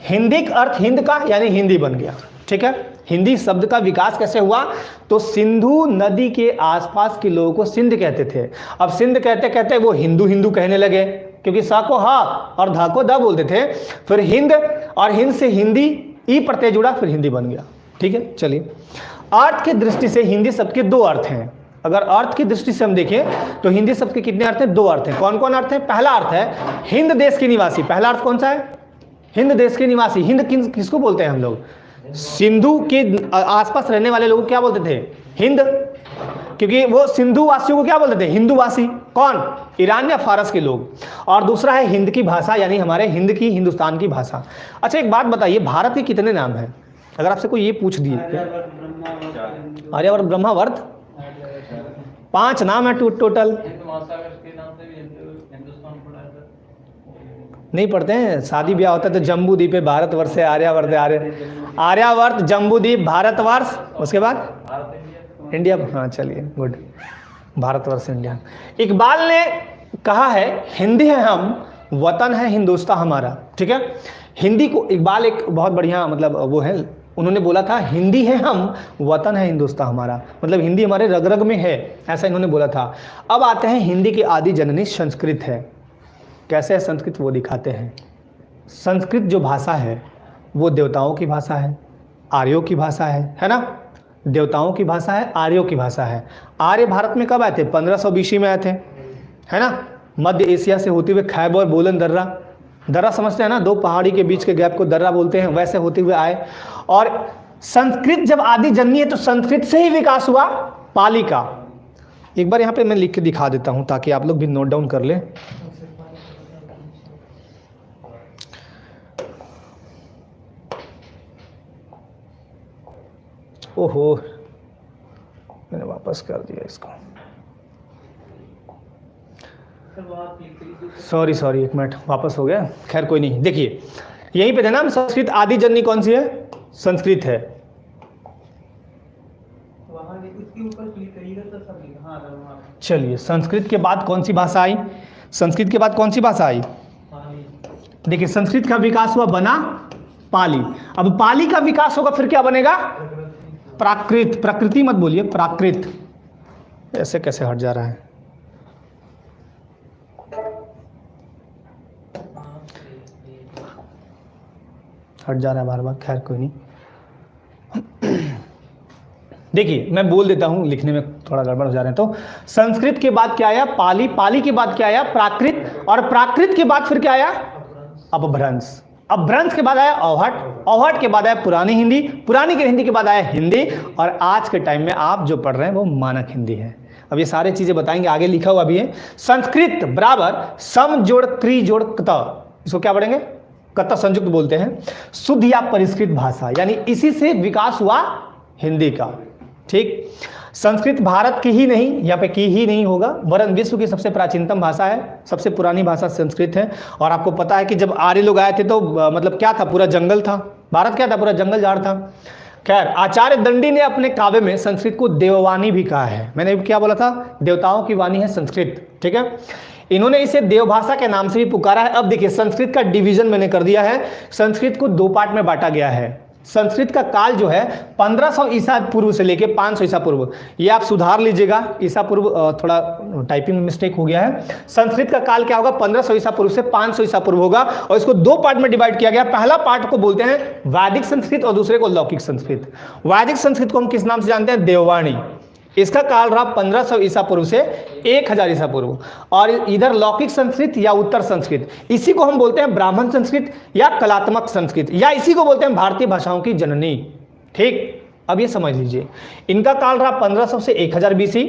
हिंदी का अर्थ हिंद का यानी हिंदी बन गया। ठीक है, हिंदी शब्द का विकास कैसे हुआ, तो सिंधु नदी के आसपास के लोगों को सिंध कहते थे। अब सिंध कहते कहते वो हिंदू हिंदू कहने लगे, क्योंकि सा को हा और धा को दा बोलते थे। फिर हिंद, और हिंद से हिंदी ई प्रत्यय जुड़ा, फिर हिंदी बन गया। ठीक है, चलिए अर्थ की दृष्टि से हिंदी शब्द के दो अर्थ हैं। अगर अर्थ की दृष्टि से हम देखें तो हिंदी शब्द के कितने अर्थ हैं? 2 अर्थ हैं। कौन कौन अर्थ है? पहला अर्थ है हिंद देश के निवासी। पहला अर्थ कौन सा है? हिंद देश के निवासी। हिंद किसको बोलते हैं हम लोग? सिंधु के आसपास रहने वाले लोगों को क्या बोलते थे? हिंद, क्योंकि वो सिंधु वासियों को क्या बोलते थे? हिंदूवासी। कौन? ईरान या फारस के लोग। और दूसरा है हिंद की भाषा, यानी हमारे हिंद की, हिंदुस्तान की भाषा। अच्छा एक बात बताइए, भारत के कितने नाम हैं? अगर आपसे कोई ये पूछ दिए, आर्यवर्त, ब्रह्मावर्त, 5 नाम है टोटल। नहीं पढ़ते हैं? शादी ब्याह होता है तो जम्बू द्वीप है, भारतवर्ष है, आर्यावर्त है, आर्यावर्त, जम्बू द्वीप, भारतवर्ष, उसके बाद इंडिया। हाँ चलिए गुड, भारतवर्ष, इंडिया। इकबाल ने कहा है हिंदी है हम, वतन है हिंदुस्तान हमारा। ठीक है, हिंदी को इकबाल एक बहुत बढ़िया मतलब वो है, उन्होंने बोला था हिंदी है हम, वतन है हिंदुस्तान हमारा, मतलब हिंदी हमारे रग रग में है, ऐसा इन्होंने बोला था। अब आते हैं हिंदी की आदि जननी संस्कृत है। कैसे है संस्कृत वो दिखाते हैं। संस्कृत जो भाषा है वो देवताओं की भाषा है, आर्यों की भाषा है ना? देवताओं की भाषा है, आर्यों की भाषा है। आर्य भारत में कब आए थे? 1500 BC में आए थे, है ना? मध्य एशिया से होते हुए खैबर, बोलन, दर्रा, दर्रा समझते हैं ना, 2 पहाड़ी के बीच के गैप को दर्रा बोलते हैं, वैसे होते हुए आए। और संस्कृत जब आदि जननी है तो संस्कृत से ही विकास हुआ पाली का। एक बार यहाँ पे मैं लिख के दिखा देता हूँ ताकि आप लोग भी नोट डाउन कर लें। ओहो, मैंने वापस कर दिया इसको, सॉरी, 1 मिनट, वापस हो गया। खैर कोई नहीं, देखिए यहीं पे थे ना, संस्कृत आदि जननी कौन सी है? संस्कृत है। चलिए, संस्कृत के बाद कौन सी भाषा आई? संस्कृत के बाद कौन सी भाषा आई? देखिए, संस्कृत का विकास हुआ, बना पाली। अब पाली का विकास होगा फिर क्या बनेगा? प्राकृत। प्रकृति मत बोलिए, प्राकृत। ऐसे कैसे हट जा रहा है? हट जा रहा है बार बार, खैर कोई नहीं। देखिए मैं बोल देता हूं, लिखने में थोड़ा गड़बड़ हो जा रहे हैं। तो संस्कृत के बाद क्या आया? पाली। पाली के बाद क्या आया? प्राकृत। और प्राकृत के बाद फिर क्या आया? अपभ्रंश। अपभ्रंश के बाद आया अवहट। अवहट के बाद आया पुरानी हिंदी। पुरानी के हिंदी के बाद आया हिंदी। और आज के टाइम में आप जो पढ़ रहे हैं वो मानक हिंदी है। अब ये सारे चीजें बताएंगे, आगे लिखा हुआ भी है। संस्कृत बराबर सम जोड़ क्री जोड़ कत, इसको क्या पढ़ेंगे? कत संयुक्त बोलते हैं। शुद्ध या परिष्कृत भाषा, यानी इसी से विकास हुआ हिंदी का। ठीक, संस्कृत भारत की ही नहीं, यहाँ पे की ही नहीं होगा, वरन विश्व की सबसे प्राचीनतम भाषा है, सबसे पुरानी भाषा संस्कृत है। और आपको पता है कि जब आर्य लोग आए थे तो मतलब क्या था? पूरा जंगल था, भारत क्या था? पूरा जंगल झाड़ था। खैर, आचार्य दंडी ने अपने काव्य में संस्कृत को देववाणी भी कहा है। मैंने क्या बोला था? देवताओं की वाणी है संस्कृत। ठीक है, इन्होंने इसे देवभाषा के नाम से भी पुकारा है। अब देखिए, संस्कृत का डिवीजन मैंने कर दिया है। संस्कृत को 2 पार्ट में बांटा गया है। संस्कृत का काल जो है 1500 ईसा पूर्व से लेके 500 ईसा पूर्व, ये आप सुधार लीजिएगा, ईसा पूर्व थोड़ा टाइपिंग में मिस्टेक हो गया है। संस्कृत का काल क्या होगा? 1500 ईसा पूर्व से 500 ईसा पूर्व होगा। और इसको 2 पार्ट में डिवाइड किया गया। पहला पार्ट को बोलते हैं वैदिक संस्कृत और दूसरे को लौकिक संस्कृत। वैदिक संस्कृत को हम किस नाम से जानते हैं? देववाणी। इसका काल रहा 1500 ईसा पूर्व से 1000 ईसा पूर्व। और इधर लौकिक संस्कृत या उत्तर संस्कृत, इसी को हम बोलते हैं ब्राह्मण संस्कृत या कलात्मक संस्कृत, या इसी को बोलते हैं भारतीय भाषाओं की जननी। ठीक, अब ये समझ लीजिए, इनका काल रहा 1500 से 1000 BC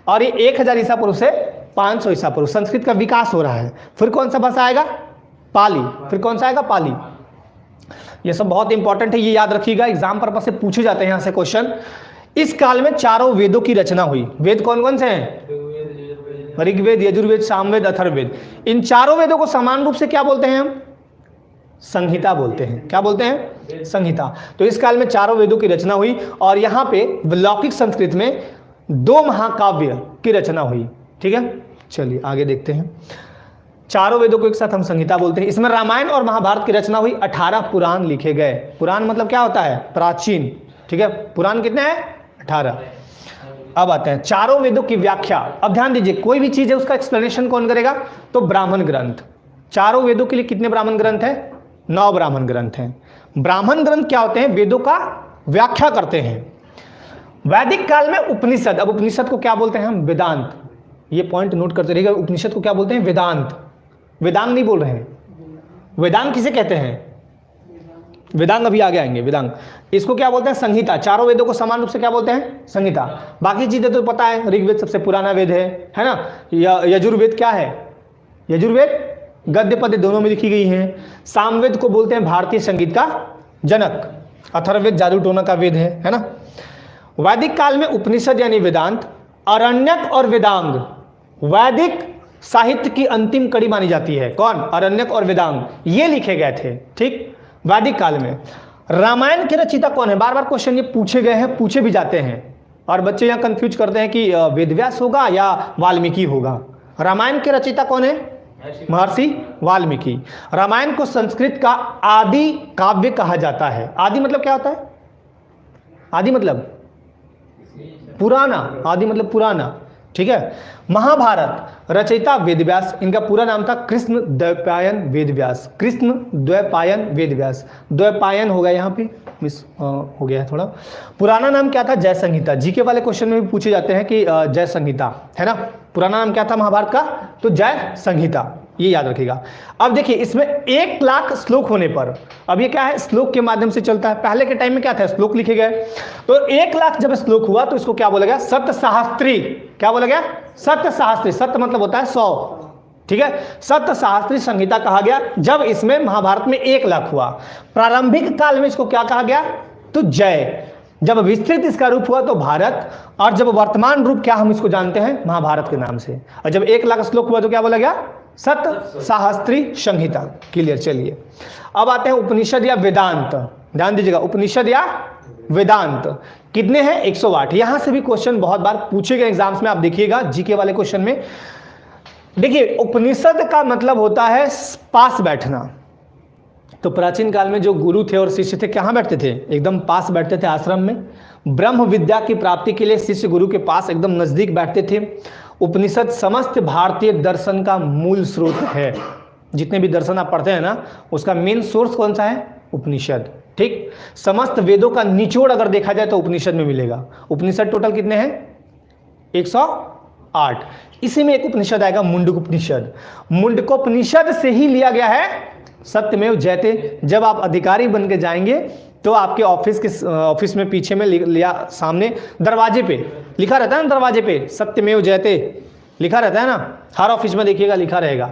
और ये 1000 ईसा पूर्व से 500 ईसा पूर्व। संस्कृत का विकास हो रहा है। फिर कौन सा भाषा आएगा? पाली। फिर कौन सा आएगा? पाली। ये सब बहुत इंपॉर्टेंट है, ये याद रखिएगा, एग्जाम पर्पस से पूछे जाते हैं यहाँ से क्वेश्चन। इस काल में 4 वेदों की रचना हुई। वेद कौन कौन से हैं? ऋग्वेद, यजुर्वेद, सामवेद, अथर्ववेद। इन 4 वेदों को समान रूप से क्या बोलते हैं हम? संहिता बोलते हैं। क्या बोलते हैं? संहिता। तो इस काल में 4 वेदों की रचना हुई और यहाँ पे लौकिक संस्कृत में 2 महाकाव्य की रचना हुई। ठीक है, चलिए आगे देखते हैं। 4 वेदों को एक साथ हम संहिता बोलते हैं। इसमें रामायण और महाभारत की रचना हुई। 18 पुराण लिखे गए। पुराण मतलब क्या होता है? प्राचीन। ठीक है, पुराण कितने हैं? 18। अब आते हैं 4 वेदों की व्याख्या। अब ध्यान दीजिए, कोई भी चीज है उसका एक्सप्लेनेशन कौन करेगा? तो ब्राह्मण ग्रंथ। 4 वेदों के लिए कितने ब्राह्मण ग्रंथ हैं? 9 ब्राह्मण ग्रंथ हैं। ब्राह्मण ग्रंथ क्या होते हैं? वेदों का व्याख्या करते हैं। वैदिक काल में उपनिषद, अब उपनिषद को क्या बोलते हैं हम? वेदांत। ये पॉइंट नोट करते रहिएगा, उपनिषद को क्या बोलते हैं? वेदांत। वेदांग नहीं बोल रहे हैं। वेदांग किसे कहते हैं? वेदांग अभी आगे आएंगे। वेदांग इसको क्या बोलते हैं? संहिता। चारों वेदों को समान रूप से क्या बोलते हैं? संहिता। बाकी चीजें तो पता है, ऋग्वेद सबसे पुराना वेद है ना। यजुर्वेद क्या है? यजुर्वेद गद्य पद्य दोनों में लिखी गई हैं। सामवेद को बोलते हैं भारतीय संगीत का जनक। अथर्ववेद जादू टोना का वेद है ना। वैदिक काल में उपनिषद यानी वेदांत, अरण्यक और वेदांग वैदिक साहित्य की अंतिम कड़ी मानी जाती है। कौन? अरण्यक और वेदांग, ये लिखे गए थे, ठीक, वैदिक काल में। रामायण के रचयिता कौन है? बार बार क्वेश्चन ये पूछे गए हैं, पूछे भी जाते हैं, और बच्चे यहाँ कंफ्यूज करते हैं कि वेदव्यास होगा या वाल्मीकि होगा। रामायण के रचयिता कौन है? महर्षि वाल्मीकि। रामायण को संस्कृत का आदि काव्य कहा जाता है। आदि मतलब क्या होता है? आदि मतलब पुराना, आदि मतलब पुराना, ठीक है। महाभारत रचयिता वेदव्यास, इनका पूरा नाम था कृष्ण द्वैपायन वेदव्यास। कृष्ण द्वैपायन वेदव्यास, द्वैपायन हो गया यहाँ पे मिस हो गया है थोड़ा। पुराना नाम क्या था? जय संहिता। जीके वाले क्वेश्चन में भी पूछे जाते हैं कि जय संहिता है ना। पुराना नाम क्या था महाभारत का? तो जय संहिता, ये याद रखिएगा। अब देखिए इसमें 1 लाख श्लोक होने पर, अब ये क्या है? श्लोक के माध्यम से चलता है। पहले के टाइम में क्या था? श्लोक लिखे गए। तो 1 लाख जब श्लोक हुआ तो इसको क्या बोला गया? सतसहस्त्री। क्या बोला गया? सतसहस्त्री। सत्य मतलब होता है 100, ठीक है। सतसहस्त्री संहिता कहा गया जब इसमें महाभारत में 1 लाख हुआ। प्रारंभिक काल में इसको क्या कहा गया? तो जय। जब विस्तृत इसका रूप हुआ तो भारत, और जब वर्तमान रूप क्या हम इसको जानते हैं? महाभारत के नाम से। और जब 1 लाख श्लोक हुआ तो क्या बोला गया? सतसहस्त्री संहिता। क्लियर। चलिए अब आते हैं उपनिषद या वेदांत। ध्यान दीजिएगा, उपनिषद या वेदांत कितने हैं? 108। यहां से भी क्वेश्चन बहुत बार पूछे गए एग्जाम्स में, आप देखिएगा जीके वाले क्वेश्चन में। देखिए उपनिषद का मतलब होता है पास बैठना। तो प्राचीन काल में जो गुरु थे और शिष्य थे कहाँ बैठते थे? एकदम पास बैठते थे आश्रम में। ब्रह्म विद्या की प्राप्ति के लिए शिष्य गुरु के पास एकदम नजदीक बैठते थे। उपनिषद समस्त भारतीय दर्शन का मूल स्रोत है। जितने भी दर्शन आप पढ़ते हैं ना, उसका मेन सोर्स कौन सा है? उपनिषद, ठीक। समस्त वेदों का निचोड़ अगर देखा जाए तो उपनिषद में मिलेगा। उपनिषद टोटल कितने हैं? 108। इसी में एक उपनिषद आएगा मुंडक उपनिषद। मुंडकोपनिषद से ही लिया गया है सत्यमेव जयते। जब आप अधिकारी बन के जाएंगे तो आपके ऑफिस में पीछे में लिया, सामने दरवाजे पे लिखा रहता है ना, दरवाजे पे सत्यमेव जयते लिखा रहता है ना। हर ऑफिस में देखिएगा लिखा रहेगा।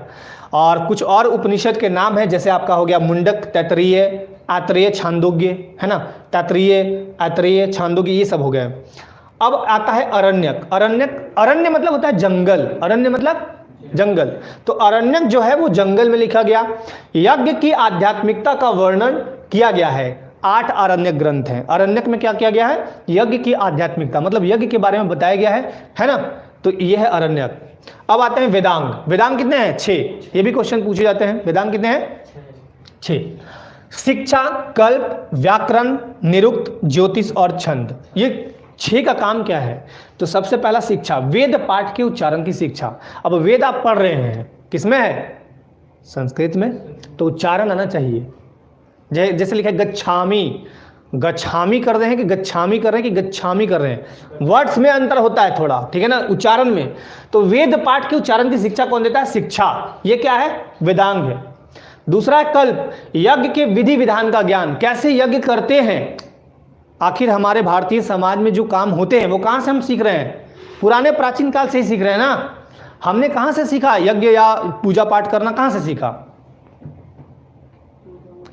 और कुछ और उपनिषद के नाम है, जैसे आपका हो गया मुंडक, तैत्तरीय, आत्रेय, छांदोग्य, है ना। तैत्तरीय, आत्रेय, छांदोग्य, ये सब हो गए। अब आता है अरण्यक। अरण्य मतलब होता है जंगल। अरण्य मतलब जंगल। तो अरण्यक जो है वो जंगल में लिखा गया। यज्ञ की आध्यात्मिकता का वर्णन किया गया है। 8 अरण्यक ग्रंथ हैं। अरण्यक में क्या किया गया है? यज्ञ की आध्यात्मिकता, मतलब यज्ञ के बारे में बताया गया है ना। तो ये है अरण्यक। अब आते हैं वेदांग। वेदांग कितने हैं? 6। ये भी क्वेश्चन पूछे जाते हैं। वेदांग कितने हैं? 6। शिक्षा, कल्प, व्याकरण, निरुक्त, ज्योतिष और छंद, ये 6 का काम क्या है? तो सबसे पहला शिक्षा, वेद पाठ के उच्चारण की शिक्षा। अब वेद आप पढ़ रहे हैं, किसमें है? संस्कृत में, तो उच्चारण आना चाहिए। जैसे लिखा है गच्छामी, गच्छामी कर रहे हैं कि गच्छामी कर रहे हैं कि गच्छामी कर रहे हैं, वर्ड्स में अंतर होता है थोड़ा, ठीक है ना, उच्चारण में। तो वेद पाठ के उच्चारण की शिक्षा कौन देता है? शिक्षा। ये क्या है? वेदांग है। दूसरा है कल्प, यज्ञ के विधि विधान का ज्ञान, कैसे यज्ञ करते हैं। आखिर हमारे भारतीय समाज में जो काम होते हैं वो कहाँ से हम सीख रहे हैं? पुराने प्राचीन काल से ही सीख रहे हैं ना। हमने कहाँ से सीखा? यज्ञ या पूजा पाठ करना कहाँ से सीखा?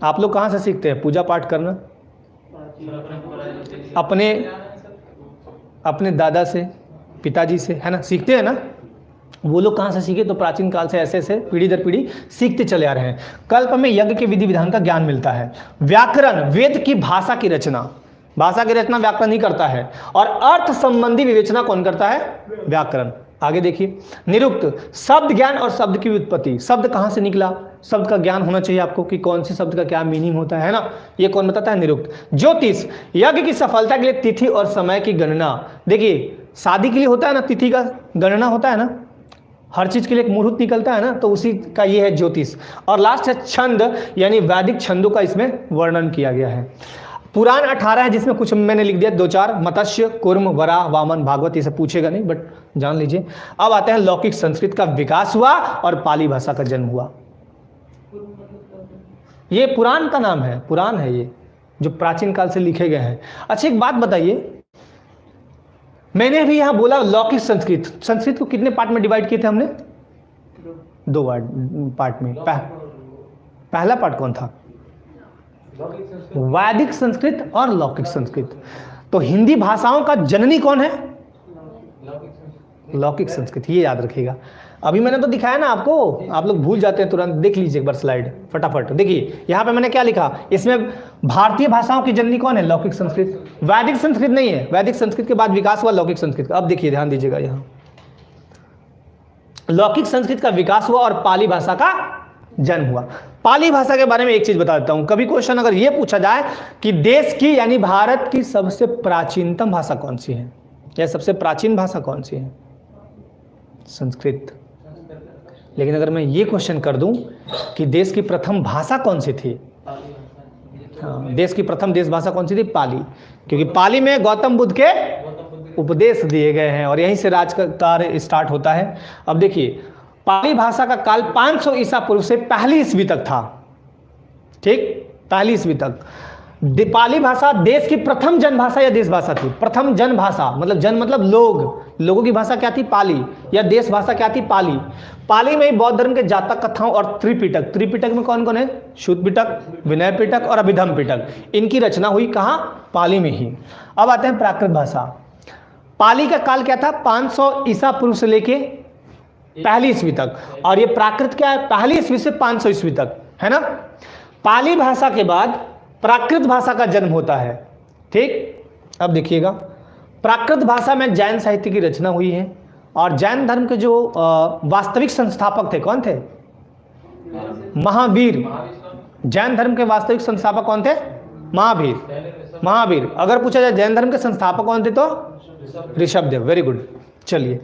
आप लोग कहाँ से सीखते हैं पूजा पाठ करना? अपने दादा से, पिताजी से, है ना, सीखते हैं ना। वो लोग कहाँ से सीखे? तो प्राचीन काल से ऐसे ऐसे पीढ़ी दर पीढ़ी सीखते चले आ रहे हैं। कल्प में यज्ञ के विधि विधान का ज्ञान मिलता है। व्याकरण, वेद की भाषा की रचना, भाषा की रचना व्याकरण ही करता है। और अर्थ संबंधी विवेचना कौन करता है? व्याकरण। आगे देखिए, निरुक्त, शब्द ज्ञान और शब्द की उत्पत्ति, शब्द कहाँ से निकला, शब्द का ज्ञान होना चाहिए आपको कि कौन से शब्द का क्या मीनिंग होता है ना, ये कौन बताता है? निरुक्त। ज्योतिष, यज्ञ की सफलता के लिए तिथि और समय की गणना। देखिए शादी के लिए होता है ना, तिथि का गणना होता है ना, हर चीज के लिए एक मुहूर्त निकलता है ना, तो उसी का ये है ज्योतिष। और लास्ट है छंद, यानी वैदिक छंदों का इसमें वर्णन किया गया है। पुराण 18 है, जिसमें कुछ मैंने लिख दिया 2-4, मत्स्य, कूर्म, वराह, वामन, भागवत, ये सब पूछेगा नहीं बट जान लीजिए। अब आते हैं लौकिक संस्कृत का विकास हुआ और पाली भाषा का जन्म हुआ। ये पुराण का नाम है, पुराण है ये, जो प्राचीन काल से लिखे गए हैं। अच्छा एक बात बताइए, मैंने भी यहां बोला लौकिक संस्कृत, संस्कृत को कितने पार्ट में डिवाइड किए थे हमने? 2 पार्ट में। पहला पार्ट कौन था? वैदिक संस्कृत और लौकिक संस्कृत। तो हिंदी भाषाओं का जननी कौन है? लौकिक संस्कृत, ये याद रखिएगा। अभी मैंने तो दिखाया ना आपको, आप लोग भूल जाते हैं तुरंत। देख लीजिए एक बार स्लाइड फटाफट। देखिए यहाँ पे मैंने क्या लिखा, इसमें भारतीय भाषाओं की जननी कौन है? लौकिक संस्कृत। वैदिक संस्कृत नहीं है, वैदिक संस्कृत के बाद विकास हुआ लौकिक संस्कृत का। अब देखिए ध्यान दीजिएगा, यहाँ लौकिक संस्कृत का विकास हुआ और पाली भाषा का जन्म हुआ। पाली भाषा के बारे में एक चीज बता देता हूं, कभी क्वेश्चन अगर यह पूछा जाए कि देश की यानी भारत की सबसे प्राचीनतम भाषा कौन सी है, या सबसे प्राचीन भाषा कौन सी है? संस्कृत। लेकिन अगर मैं ये क्वेश्चन कर दूं कि देश की प्रथम भाषा कौन सी थी, हाँ, देश की प्रथम देश भाषा कौन सी थी? पाली, क्योंकि पाली में गौतम बुद्ध के उपदेश दिए गए हैं और यहीं से राज का कार्य स्टार्ट होता है। अब देखिए, पाली भाषा का काल 500 ईसा पूर्व से पहली ईस्वी तक था, ठीक, पहली ईस्वी तक। पाली भाषा देश की प्रथम जन भाषा या देश भाषा थी। प्रथम जन भाषा मतलब जन मतलब लोग, लोगों की भाषा क्या थी? पाली। या देश भाषा क्या थी? पाली। पाली में ही बौद्ध धर्म के जातक कथाओं और त्रिपिटक, त्रिपिटक में कौन कौन है? शुद्ध पिटक, विनय पिटक और अभिधम पिटक, इनकी रचना हुई कहाँ? पाली में ही। अब आते हैं प्राकृत भाषा। पाली का काल क्या था? 500 ईसा पूर्व से लेके पहली ईस्वी तक, और ये प्राकृत क्या है? पहली ईस्वी से 500 ईस्वी तक, है ना। पाली भाषा के बाद प्राकृत भाषा का जन्म होता है, ठीक। अब देखिएगा, प्राकृत भाषा में जैन साहित्य की रचना हुई है और जैन धर्म के जो वास्तविक संस्थापक थे कौन थे? महावीर। जैन धर्म के वास्तविक संस्थापक कौन थे? महावीर। महावीर। अगर पूछा जाए जैन धर्म के संस्थापक कौन थे तो ऋषभदेव। Very good. चलिए,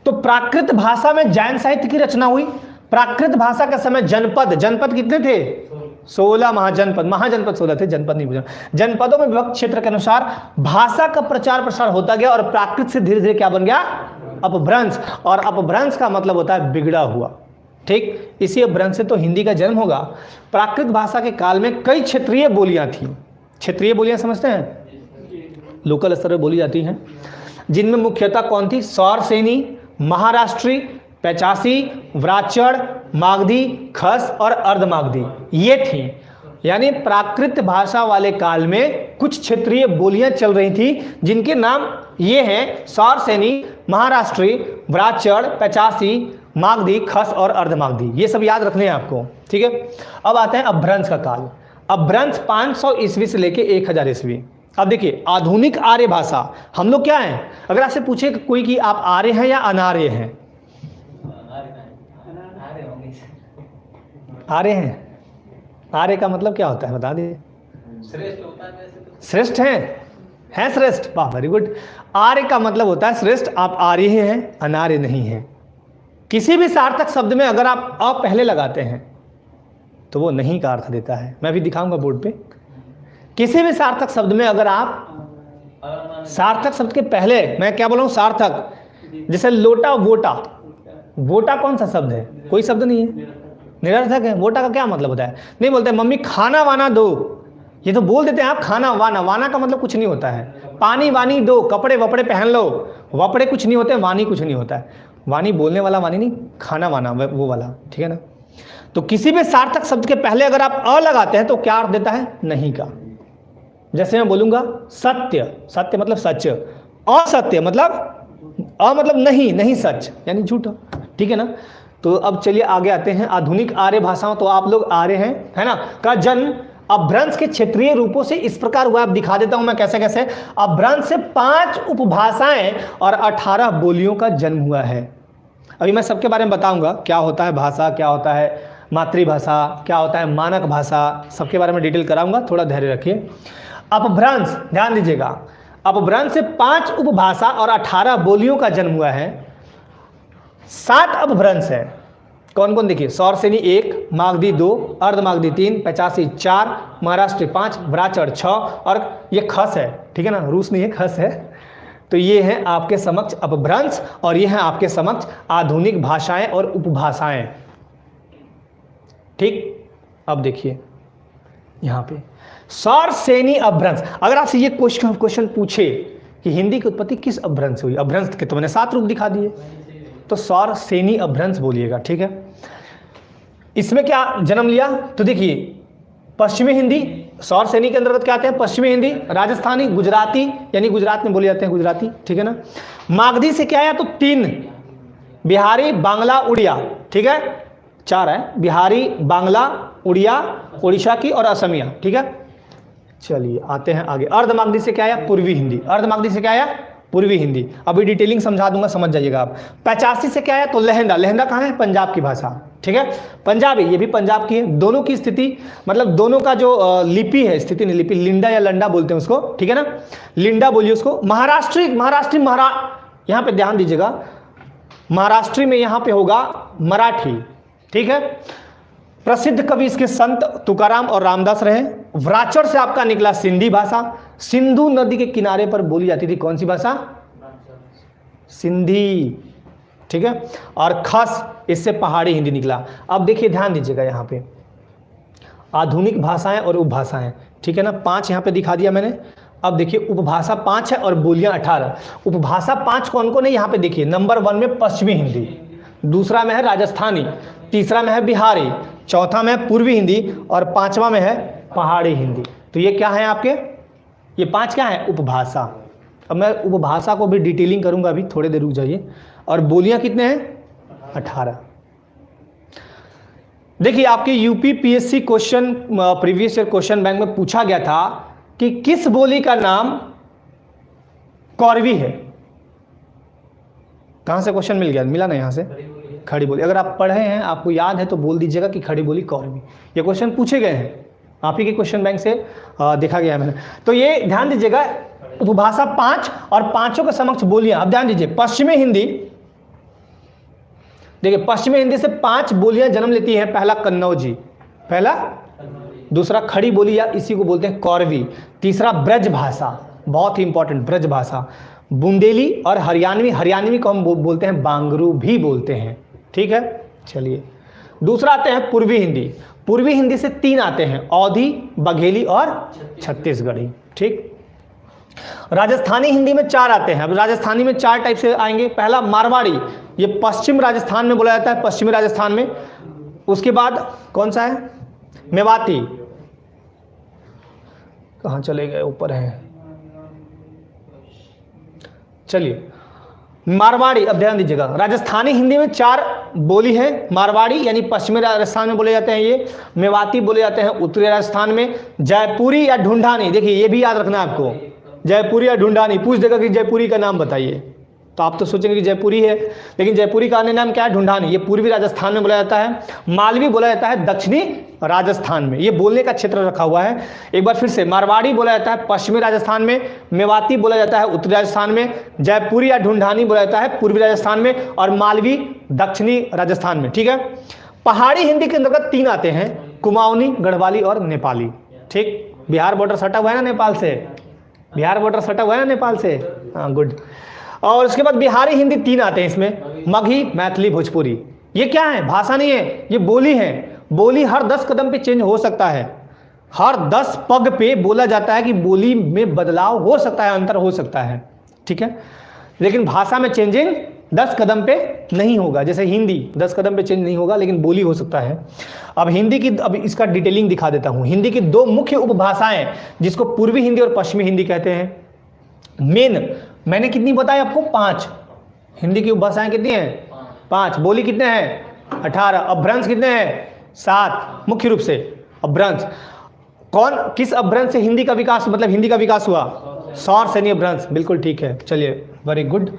तो प्राकृत भाषा में जैन साहित्य की रचना हुई। प्राकृत भाषा के समय जनपद, जनपद कितने थे? 16 महाजनपद। महाजनपद 16 थे, जनपद नहीं पूछा। जनपदों में विभक्त क्षेत्र के अनुसार भाषा का प्रचार प्रसार होता गया और प्राकृत से धीरे धीरे क्या बन गया? अपभ्रंश। और अपभ्रंश का मतलब होता है बिगड़ा हुआ, ठीक। इसी अपभ्रंश से तो हिंदी का जन्म होगा। प्राकृत भाषा के काल में कई क्षेत्रीय बोलियां थी। क्षेत्रीय बोलियां समझते हैं? लोकल स्तर पर बोली जाती हैं, जिनमें मुख्यतः कौन थी? सौरसेनी, महाराष्ट्री, पैचासी, व्राचड़, मागधी, खस और अर्धमागधी, ये थी। यानी प्राकृत भाषा वाले काल में कुछ क्षेत्रीय बोलियां चल रही थी, जिनके नाम ये हैं: सौरसेनी, महाराष्ट्री, व्राचड़, पैचासी, मागधी, खस और अर्धमागधी। ये सब याद रखने हैं आपको, ठीक है। अब आते हैं अपभ्रंश का काल। अपभ्रंश 500 ईस्वी से लेके 1000 ईस्वी। अब देखिए, आधुनिक आर्य भाषा, हम लोग क्या हैं? अगर आपसे पूछे कोई कि आप आर्य हैं या अनार्य हैं? आर्य हैं। आर्य का मतलब क्या होता है बता दीजिए। श्रेष्ठ होता है। श्रेष्ठ हैं श्रेष्ठ। वाह, वेरी गुड। आर्य का मतलब होता है श्रेष्ठ। आप आर्य हैं, अनार्य नहीं हैं। किसी भी सार्थक शब्द में अगर आप अ पहले लगाते हैं तो वो नहीं का अर्थ देता है। मैं भी दिखाऊंगा बोर्ड पे। किसी भी सार्थक शब्द में अगर आप सार्थक शब्द के पहले, मैं क्या बोल रहा हूं? सार्थक। जैसे लोटा, वोटा। वोटा कौन सा शब्द है? कोई शब्द नहीं है, निरर्थक है। वोटा का क्या मतलब होता है? नहीं बोलते मम्मी खाना वाना दो, ये तो बोल देते हैं आप खाना वाना। वाना का मतलब कुछ नहीं होता है। पानी वानी दो, कपड़े वपड़े पहन लो। वपड़े कुछ नहीं होते, वानी कुछ नहीं होता है। वानी बोलने वाला वानी नहीं, खाना वाना वो वाला, ठीक है ना। तो किसी भी सार्थक शब्द के पहले अगर आप अ लगाते हैं तो क्या अर्थ देता है? नहीं का। जैसे मैं बोलूंगा सत्य, सत्य मतलब सच। असत्य मतलब अ मतलब नहीं, नहीं सच, यानी झूठा, ठीक है ना। तो अब चलिए आगे आते हैं। आधुनिक आर्य भाषाओं, तो आप लोग आर्य हैं, है ना, का जन्म अपभ्रंश के क्षेत्रीय रूपों से इस प्रकार हुआ। अब दिखा देता हूं मैं कैसे कैसे। अपभ्रंश से 5 उपभाषाएं और 18 बोलियों का जन्म हुआ है। अभी मैं सबके बारे में बताऊंगा, क्या होता है भाषा, क्या होता है मातृभाषा, क्या होता है मानक भाषा, सबके बारे में डिटेल कराऊंगा, थोड़ा धैर्य रखिए। अपभ्रंश, ध्यान दीजिएगा, अपभ्रंश से 5 उपभाषा और 18 बोलियों का जन्म हुआ है। 7 अपभ्रंश है। कौन कौन देखिए, सौरसेनी 1, मागधी 2, अर्धमागधी 3, पैचासी 4, महाराष्ट्र 5, वराचर 6 और ये खस है, ठीक है ना, रूस नहीं है, खस है। तो ये है आपके समक्ष अपभ्रंश और ये है आपके समक्ष आधुनिक भाषाएं और उपभाषाएं। ठीक, अब देखिए यहां पे सौरसेनी अपभ्रंश। अगर आपसे ये क्वेश्चन पूछे कि हिंदी की उत्पत्ति किस अपभ्रंश से हुई, अपभ्रंश के तो मैंने 7 रूप दिखा दिए, तो सौरसेनी अपभ्रंश बोलिएगा, ठीक है। इसमें क्या जन्म लिया, तो देखिए पश्चिमी हिंदी, सौरसेनी के अंतर्गत क्या आते हैं, पश्चिमी हिंदी, राजस्थानी, गुजराती, यानी गुजरात में बोले जाते हैं गुजराती, ठीक है ना। मागधी से क्या आया, तो 3, बिहारी, बांग्ला, उड़िया, ठीक है, 4 है, बिहारी, बांग्ला, उड़िया, उड़ीसा की और असमिया, ठीक है। चलिए आते हैं आगे, अर्धमागधी से क्या आया, पूर्वी हिंदी, अर्धमागधी से क्या आया, पूर्वी हिंदी। अभी डिटेलिंग समझा दूंगा, समझ जाइएगा आप। 85 से क्या आया, तो लहंदा, लहंदा कहाँ है, पंजाब की भाषा, ठीक है, पंजाबी, ये भी पंजाब की है। दोनों की स्थिति, मतलब दोनों का जो लिपि है, स्थिति नहीं लिपि, लिंडा या लंडा बोलते हैं उसको, ठीक है ना, लिंडा बोलिए उसको। महाराष्ट्री, यहाँ पे ध्यान दीजिएगा, महाराष्ट्री में यहाँ पे होगा मराठी, ठीक है। प्रसिद्ध कवि इसके संत तुकाराम और रामदास रहे। वराचर से आपका निकला सिंधी भाषा, सिंधु नदी के किनारे पर बोली जाती थी कौन सी भाषा, सिंधी, ठीक है। और खस, इससे पहाड़ी हिंदी निकला। अब देखिए ध्यान दीजिएगा यहाँ पे आधुनिक भाषाएं और उपभाषाएं, ठीक है ना, 5 यहाँ पे दिखा दिया मैंने। अब देखिए उपभाषा 5 है और बोलियां 18। उपभाषा 5 कौन कौन है, यहाँ पे देखिए, नंबर 1 में पश्चिमी हिंदी, दूसरा में है राजस्थानी, तीसरा में है बिहारी, चौथा में है पूर्वी हिंदी और 5वां में है पहाड़ी हिंदी। तो ये क्या है आपके, ये 5 क्या है, उपभाषा। अब मैं उपभाषा को भी डिटेलिंग करूंगा, अभी थोड़ी देर रुक जाइए। और बोलियां कितने हैं, 18। देखिए आपके UP PSC question, previous year question bank में पूछा गया था कि किस बोली का नाम कौरवी है। कहां से क्वेश्चन मिल गया, मिला ना यहाँ से, खड़ी बोली। अगर आप पढ़े हैं, आपको याद है तो बोल दीजिएगा कि खड़ी बोली कौरवी। ये क्वेश्चन पूछे गए हैं, आप ही के क्वेश्चन बैंक से देखा गया है मैंने। तो ये ध्यान दीजिएगा, उपभाषा 5 और 5 के समक्ष बोलियां। अब ध्यान दीजिए, पश्चिमी हिंदी, देखिए पश्चिमी हिंदी से 5 बोलियां जन्म लेती है। पहला कन्नौजी, पहला, दूसरा खड़ी बोली या इसी को बोलते हैं कौरवी, तीसरा ब्रज भाषा, बहुत ही इंपॉर्टेंट, ब्रज भाषा, बुंदेली और हरियाणवी, हरियाणवी को हम बोलते हैं बांगरू भी बोलते हैं, ठीक है। चलिए दूसरा आते हैं पूर्वी हिंदी। पूर्वी हिंदी से 3 आते हैं, अवधी, बघेली और छत्तीसगढ़ी, ठीक। राजस्थानी हिंदी में 4 आते हैं। अब राजस्थानी में 4 टाइप से आएंगे। पहला मारवाड़ी, ये पश्चिम राजस्थान में बोला जाता है, पश्चिमी राजस्थान में। उसके बाद कौन सा है, मेवाती, कहाँ चले गए, ऊपर है, चलिए मारवाड़ी। अब ध्यान दीजिएगा, राजस्थानी हिंदी में 4 बोली है। मारवाड़ी यानी पश्चिमी राजस्थान में बोले जाते हैं ये, मेवाती बोले जाते हैं उत्तरी राजस्थान में, जयपुरी या ढूंढानी, देखिए ये भी याद रखना है आपको, जयपुरी या ढूंढानी। पूछ देगा कि जयपुरी का नाम बताइए, तो आप तो सोचेंगे कि जयपुरी है, लेकिन जयपुरी का अन्य नाम क्या है, ढूंढानी। ये पूर्वी राजस्थान में बोला जाता है। मालवी बोला जाता है दक्षिणी राजस्थान में, ये बोलने का क्षेत्र रखा हुआ है। एक बार फिर से, मारवाड़ी बोला जाता है पश्चिमी राजस्थान में, मेवाती बोला जाता है उत्तरी राजस्थान में, जयपुरी या ढूंढानी बोला जाता है पूर्वी राजस्थान में और मालवी दक्षिणी राजस्थान में, ठीक है। पहाड़ी हिंदी के अंतर्गत 3 आते हैं, कुमाऊनी, गढ़वाली और नेपाली, ठीक। बिहार बॉर्डर सटा हुआ है ना नेपाल से, बिहार बॉर्डर सटा हुआ है ना नेपाल से, हाँ गुड। और उसके बाद बिहारी हिंदी 3 आते हैं इसमें, मगही, मैथिली, भोजपुरी। ये क्या है, भाषा नहीं है, ये बोली है। बोली हर 10 कदम पे चेंज हो सकता है, हर 10 पग पे बोला जाता है कि बोली में बदलाव हो सकता है, अंतर हो सकता है, ठीक है। लेकिन भाषा में चेंजिंग 10 कदम पे नहीं होगा। जैसे हिंदी 10 कदम पे चेंज नहीं होगा, लेकिन बोली हो सकता है। अब हिंदी की, अब इसका डिटेलिंग दिखा देता हूँ। हिंदी की 2 मुख्य उपभाषाएं, जिसको पूर्वी हिंदी और पश्चिमी हिंदी कहते हैं। मेन मैंने कितनी बताई आपको, 5 हिंदी की उपभाषाएं कितनी हैं, 5। बोली कितने हैं, 18। अपभ्रंश कितने हैं, 7 मुख्य रूप से अपभ्रंश। कौन, किस अपभ्रंश से हिंदी का विकास, मतलब हिंदी का विकास हुआ, सौरसेनी अपभ्रंश, बिल्कुल ठीक है। चलिए वेरी गुड।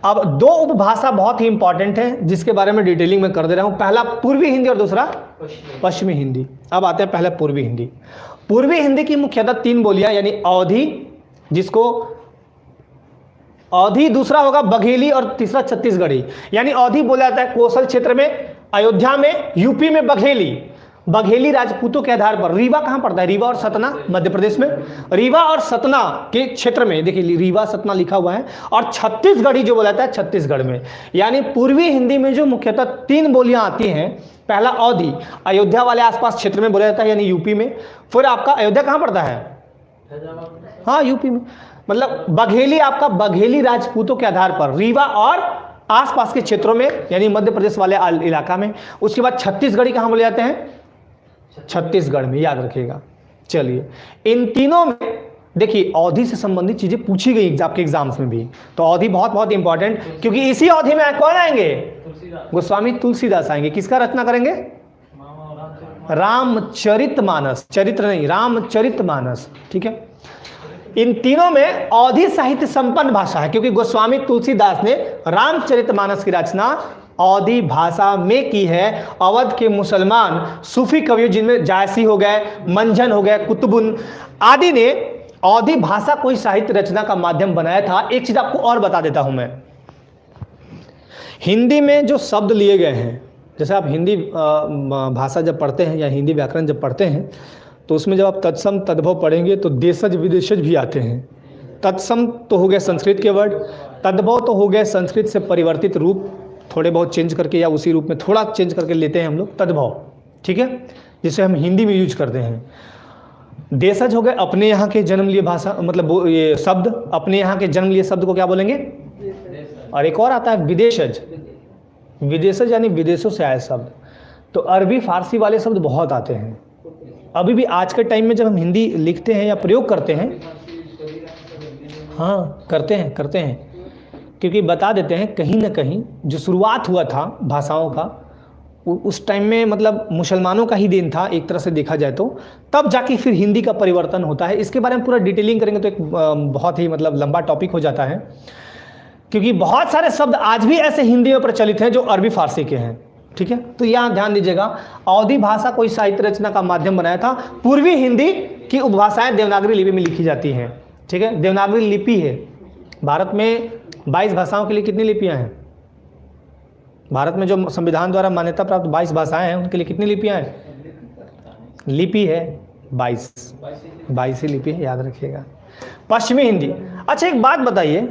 अब 2 उपभाषा बहुत ही इंपॉर्टेंट है, जिसके बारे में डिटेलिंग में कर दे रहा हूं। पहला पूर्वी हिंदी और दूसरा पश्चिमी हिंदी। अब आते हैं पहले पूर्वी हिंदी। पूर्वी हिंदी की मुख्यतः 3 बोलियां, यानी अवधी, जिसको अवधी, दूसरा होगा बघेली और तीसरा छत्तीसगढ़ी। यानी अवधी बोला जाता है कोसल क्षेत्र में, अयोध्या में, यूपी में बघेली राजपूतों के आधार पर। रीवा कहां पड़ता है? रीवा और सतना मध्य प्रदेश में। रीवा और सतना के क्षेत्र में, देखिए रीवा सतना लिखा हुआ है। और छत्तीसगढ़ी जो बोला जाता है छत्तीसगढ़ में। यानी पूर्वी हिंदी में जो मुख्यतः 3 बोलियां आती हैं, पहला अवधी, अयोध्या वाले आसपास क्षेत्र में बोला जाता है, यानी यूपी में। फिर आपका अयोध्या कहां पड़ता है? हाँ, यूपी में। मतलब बघेली, आपका बघेली राजपूतों के आधार पर रीवा और आसपास के क्षेत्रों में, यानी मध्य प्रदेश वाले इलाका में। उसके बाद छत्तीसगढ़ी कहां बोले जाते हैं? छत्तीसगढ़ में, याद रखिएगा। चलिए, इन तीनों में देखिए अवधि से संबंधित चीजें पूछी गई आपके एग्जाम्स में भी, तो अवधि बहुत बहुत इंपॉर्टेंट, क्योंकि इसी अवधि में कौन आएंगे? गोस्वामी तुलसीदास आएंगे। किसका रचना करेंगे? रामचरितमानस, चरित्र नहीं, रामचरितमानस। ठीक है, इन तीनों में अवधि साहित्य संपन्न भाषा है, क्योंकि गोस्वामी तुलसीदास ने रामचरितमानस की रचना अवधी भाषा में की है। अवध के मुसलमान सूफी कवियों, जिनमें जायसी हो गए, मंझन हो गए, कुतुबुन आदि ने अवधी भाषा को ही साहित्य रचना का माध्यम बनाया था। एक चीज आपको और बता देता हूं मैं, हिंदी में जो शब्द लिए गए हैं, जैसे आप हिंदी भाषा जब पढ़ते हैं या हिंदी व्याकरण जब पढ़ते हैं, तो उसमें जब आप तत्सम तद्भव पढ़ेंगे तो देशज विदेशज भी आते हैं। तत्सम तो हो गए संस्कृत के वर्ड, तद्भव तो हो गए संस्कृत से परिवर्तित रूप, थोड़े बहुत चेंज करके या उसी रूप में थोड़ा चेंज करके लेते हैं हम लोग, तद्भव। ठीक है, जिसे हम हिंदी में यूज करते हैं। देशज हो गए अपने यहाँ के जन्म लिए भाषा, मतलब ये शब्द, अपने यहाँ के जन्म लिए शब्द को क्या बोलेंगे? और एक और आता है विदेशज। विदेशज यानी विदेशों से आए शब्द। तो अरबी फारसी वाले शब्द बहुत आते हैं। अभी भी आज के टाइम में जब हम हिंदी लिखते हैं या प्रयोग करते हैं, हाँ करते हैं, क्योंकि बता देते हैं कहीं ना कहीं जो शुरुआत हुआ था भाषाओं का, उस टाइम में मतलब मुसलमानों का ही देन था एक तरह से देखा जाए तो, तब जाके फिर हिंदी का परिवर्तन होता है। इसके बारे में पूरा डिटेलिंग करेंगे तो एक बहुत ही मतलब लंबा टॉपिक हो जाता है, क्योंकि बहुत सारे शब्द आज भी ऐसे हिंदी में प्रचलित हैं जो अरबी फारसी के हैं। ठीक है, तो यहाँ ध्यान दीजिएगा, अवधी भाषा को साहित्य रचना का माध्यम बनाया था। पूर्वी हिंदी की उपभाषाएं देवनागरी लिपि में लिखी जाती हैं। ठीक है, देवनागरी लिपि है। भारत में 22 भाषाओं के लिए कितनी लिपियां हैं? भारत में जो संविधान द्वारा मान्यता प्राप्त 22 भाषाएं हैं, उनके लिए कितनी लिपियां हैं? लिपि है 22 ही लिपि है, याद रखिएगा। पश्चिमी हिंदी। अच्छा एक बात बताइए,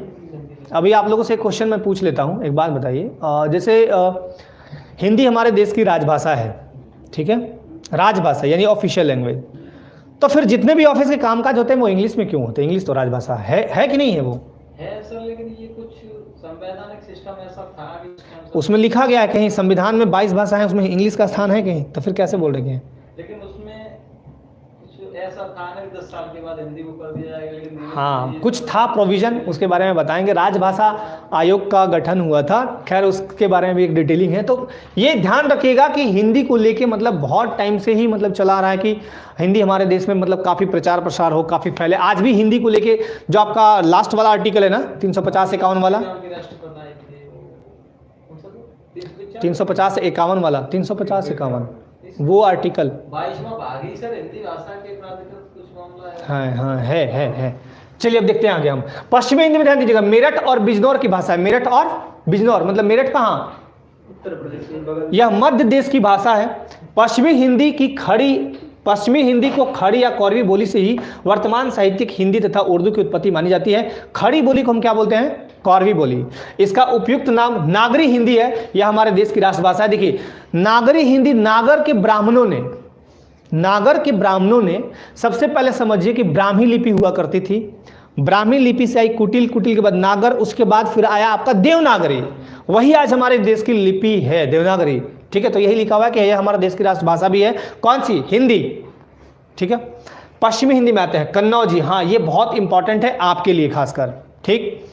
अभी आप लोगों से एक क्वेश्चन मैं पूछ लेता हूं, एक बात बताइए, जैसे हिंदी हमारे देश की राजभाषा है, ठीक है, राजभाषा यानी ऑफिशियल लैंग्वेज, तो फिर जितने भी ऑफिस के कामकाज होते हैं वो इंग्लिश में क्यों होते हैं? इंग्लिश तो राजभाषा है कि नहीं है? वो है सर, लेकिन ये कुछ संवैधानिक सिस्टम ऐसा था कि उसमें लिखा गया है कहीं संविधान में 22 भाषा है, उसमें इंग्लिश का स्थान है कहीं, तो फिर कैसे बोल रहे हैं? लेकिन उसमें कुछ ऐसा था ना कि 10 साल के बाद हिंदी को कर दिया जाएगा, लेकिन हाँ कुछ था प्रोविजन, उसके बारे में बताएंगे। राजभाषा आयोग का गठन हुआ था, खैर उसके बारे में भी एक डिटेलिंग है। तो ये ध्यान रखिएगा कि हिंदी को लेके मतलब बहुत टाइम से ही मतलब चला आ रहा है कि हिंदी हमारे देश में मतलब काफ़ी प्रचार प्रसार हो, काफ़ी फैले। आज भी हिंदी को लेके जो आपका लास्ट वाला आर्टिकल है ना 350-51 वाला, 350-51 वाला, 350-51 वो आर्टिकल 22वां भाग ही सर हिंदी भाषा के प्राधिकृत कुछ मामला है। हाँ है। चलिए अब देखते हैं आगे हम। पश्चिमी हिंदी में ध्यान दीजिएगा, मेरठ और बिजनौर की भाषा है। मेरठ और बिजनौर मतलब मेरठ कहाँ? उत्तर प्रदेश के बगल। यह मध्य देश की भाषा है। पश्चिमी हिंदी को खड़ी या कौरवी बोली से ही वर्तमान साहित्यिक हिंदी तथा उर्दू की उत्पत्ति मानी जाती है। खड़ी बोली को हम क्या बोलते हैं? कौरवी बोली। इसका उपयुक्त नाम नागरी हिंदी है, यह हमारे देश की राष्ट्रभाषा है। देखिए नागरी हिंदी नागर के ब्राह्मणों ने सबसे पहले समझिए कि ब्राह्मी लिपि हुआ करती थी। ब्राह्मी लिपि से आई कुटिल, कुटिल के बाद नागर, उसके बाद फिर आया आपका देवनागरी। वही आज हमारे देश की लिपि है, देवनागरी। ठीक है, तो यही लिखा हुआ है कि यह हमारा देश की राष्ट्रभाषा भी है। कौन सी? हिंदी। ठीक है, पश्चिमी हिंदी में आते हैं कन्नौजी। हाँ ये बहुत इंपॉर्टेंट है आपके लिए खासकर। ठीक,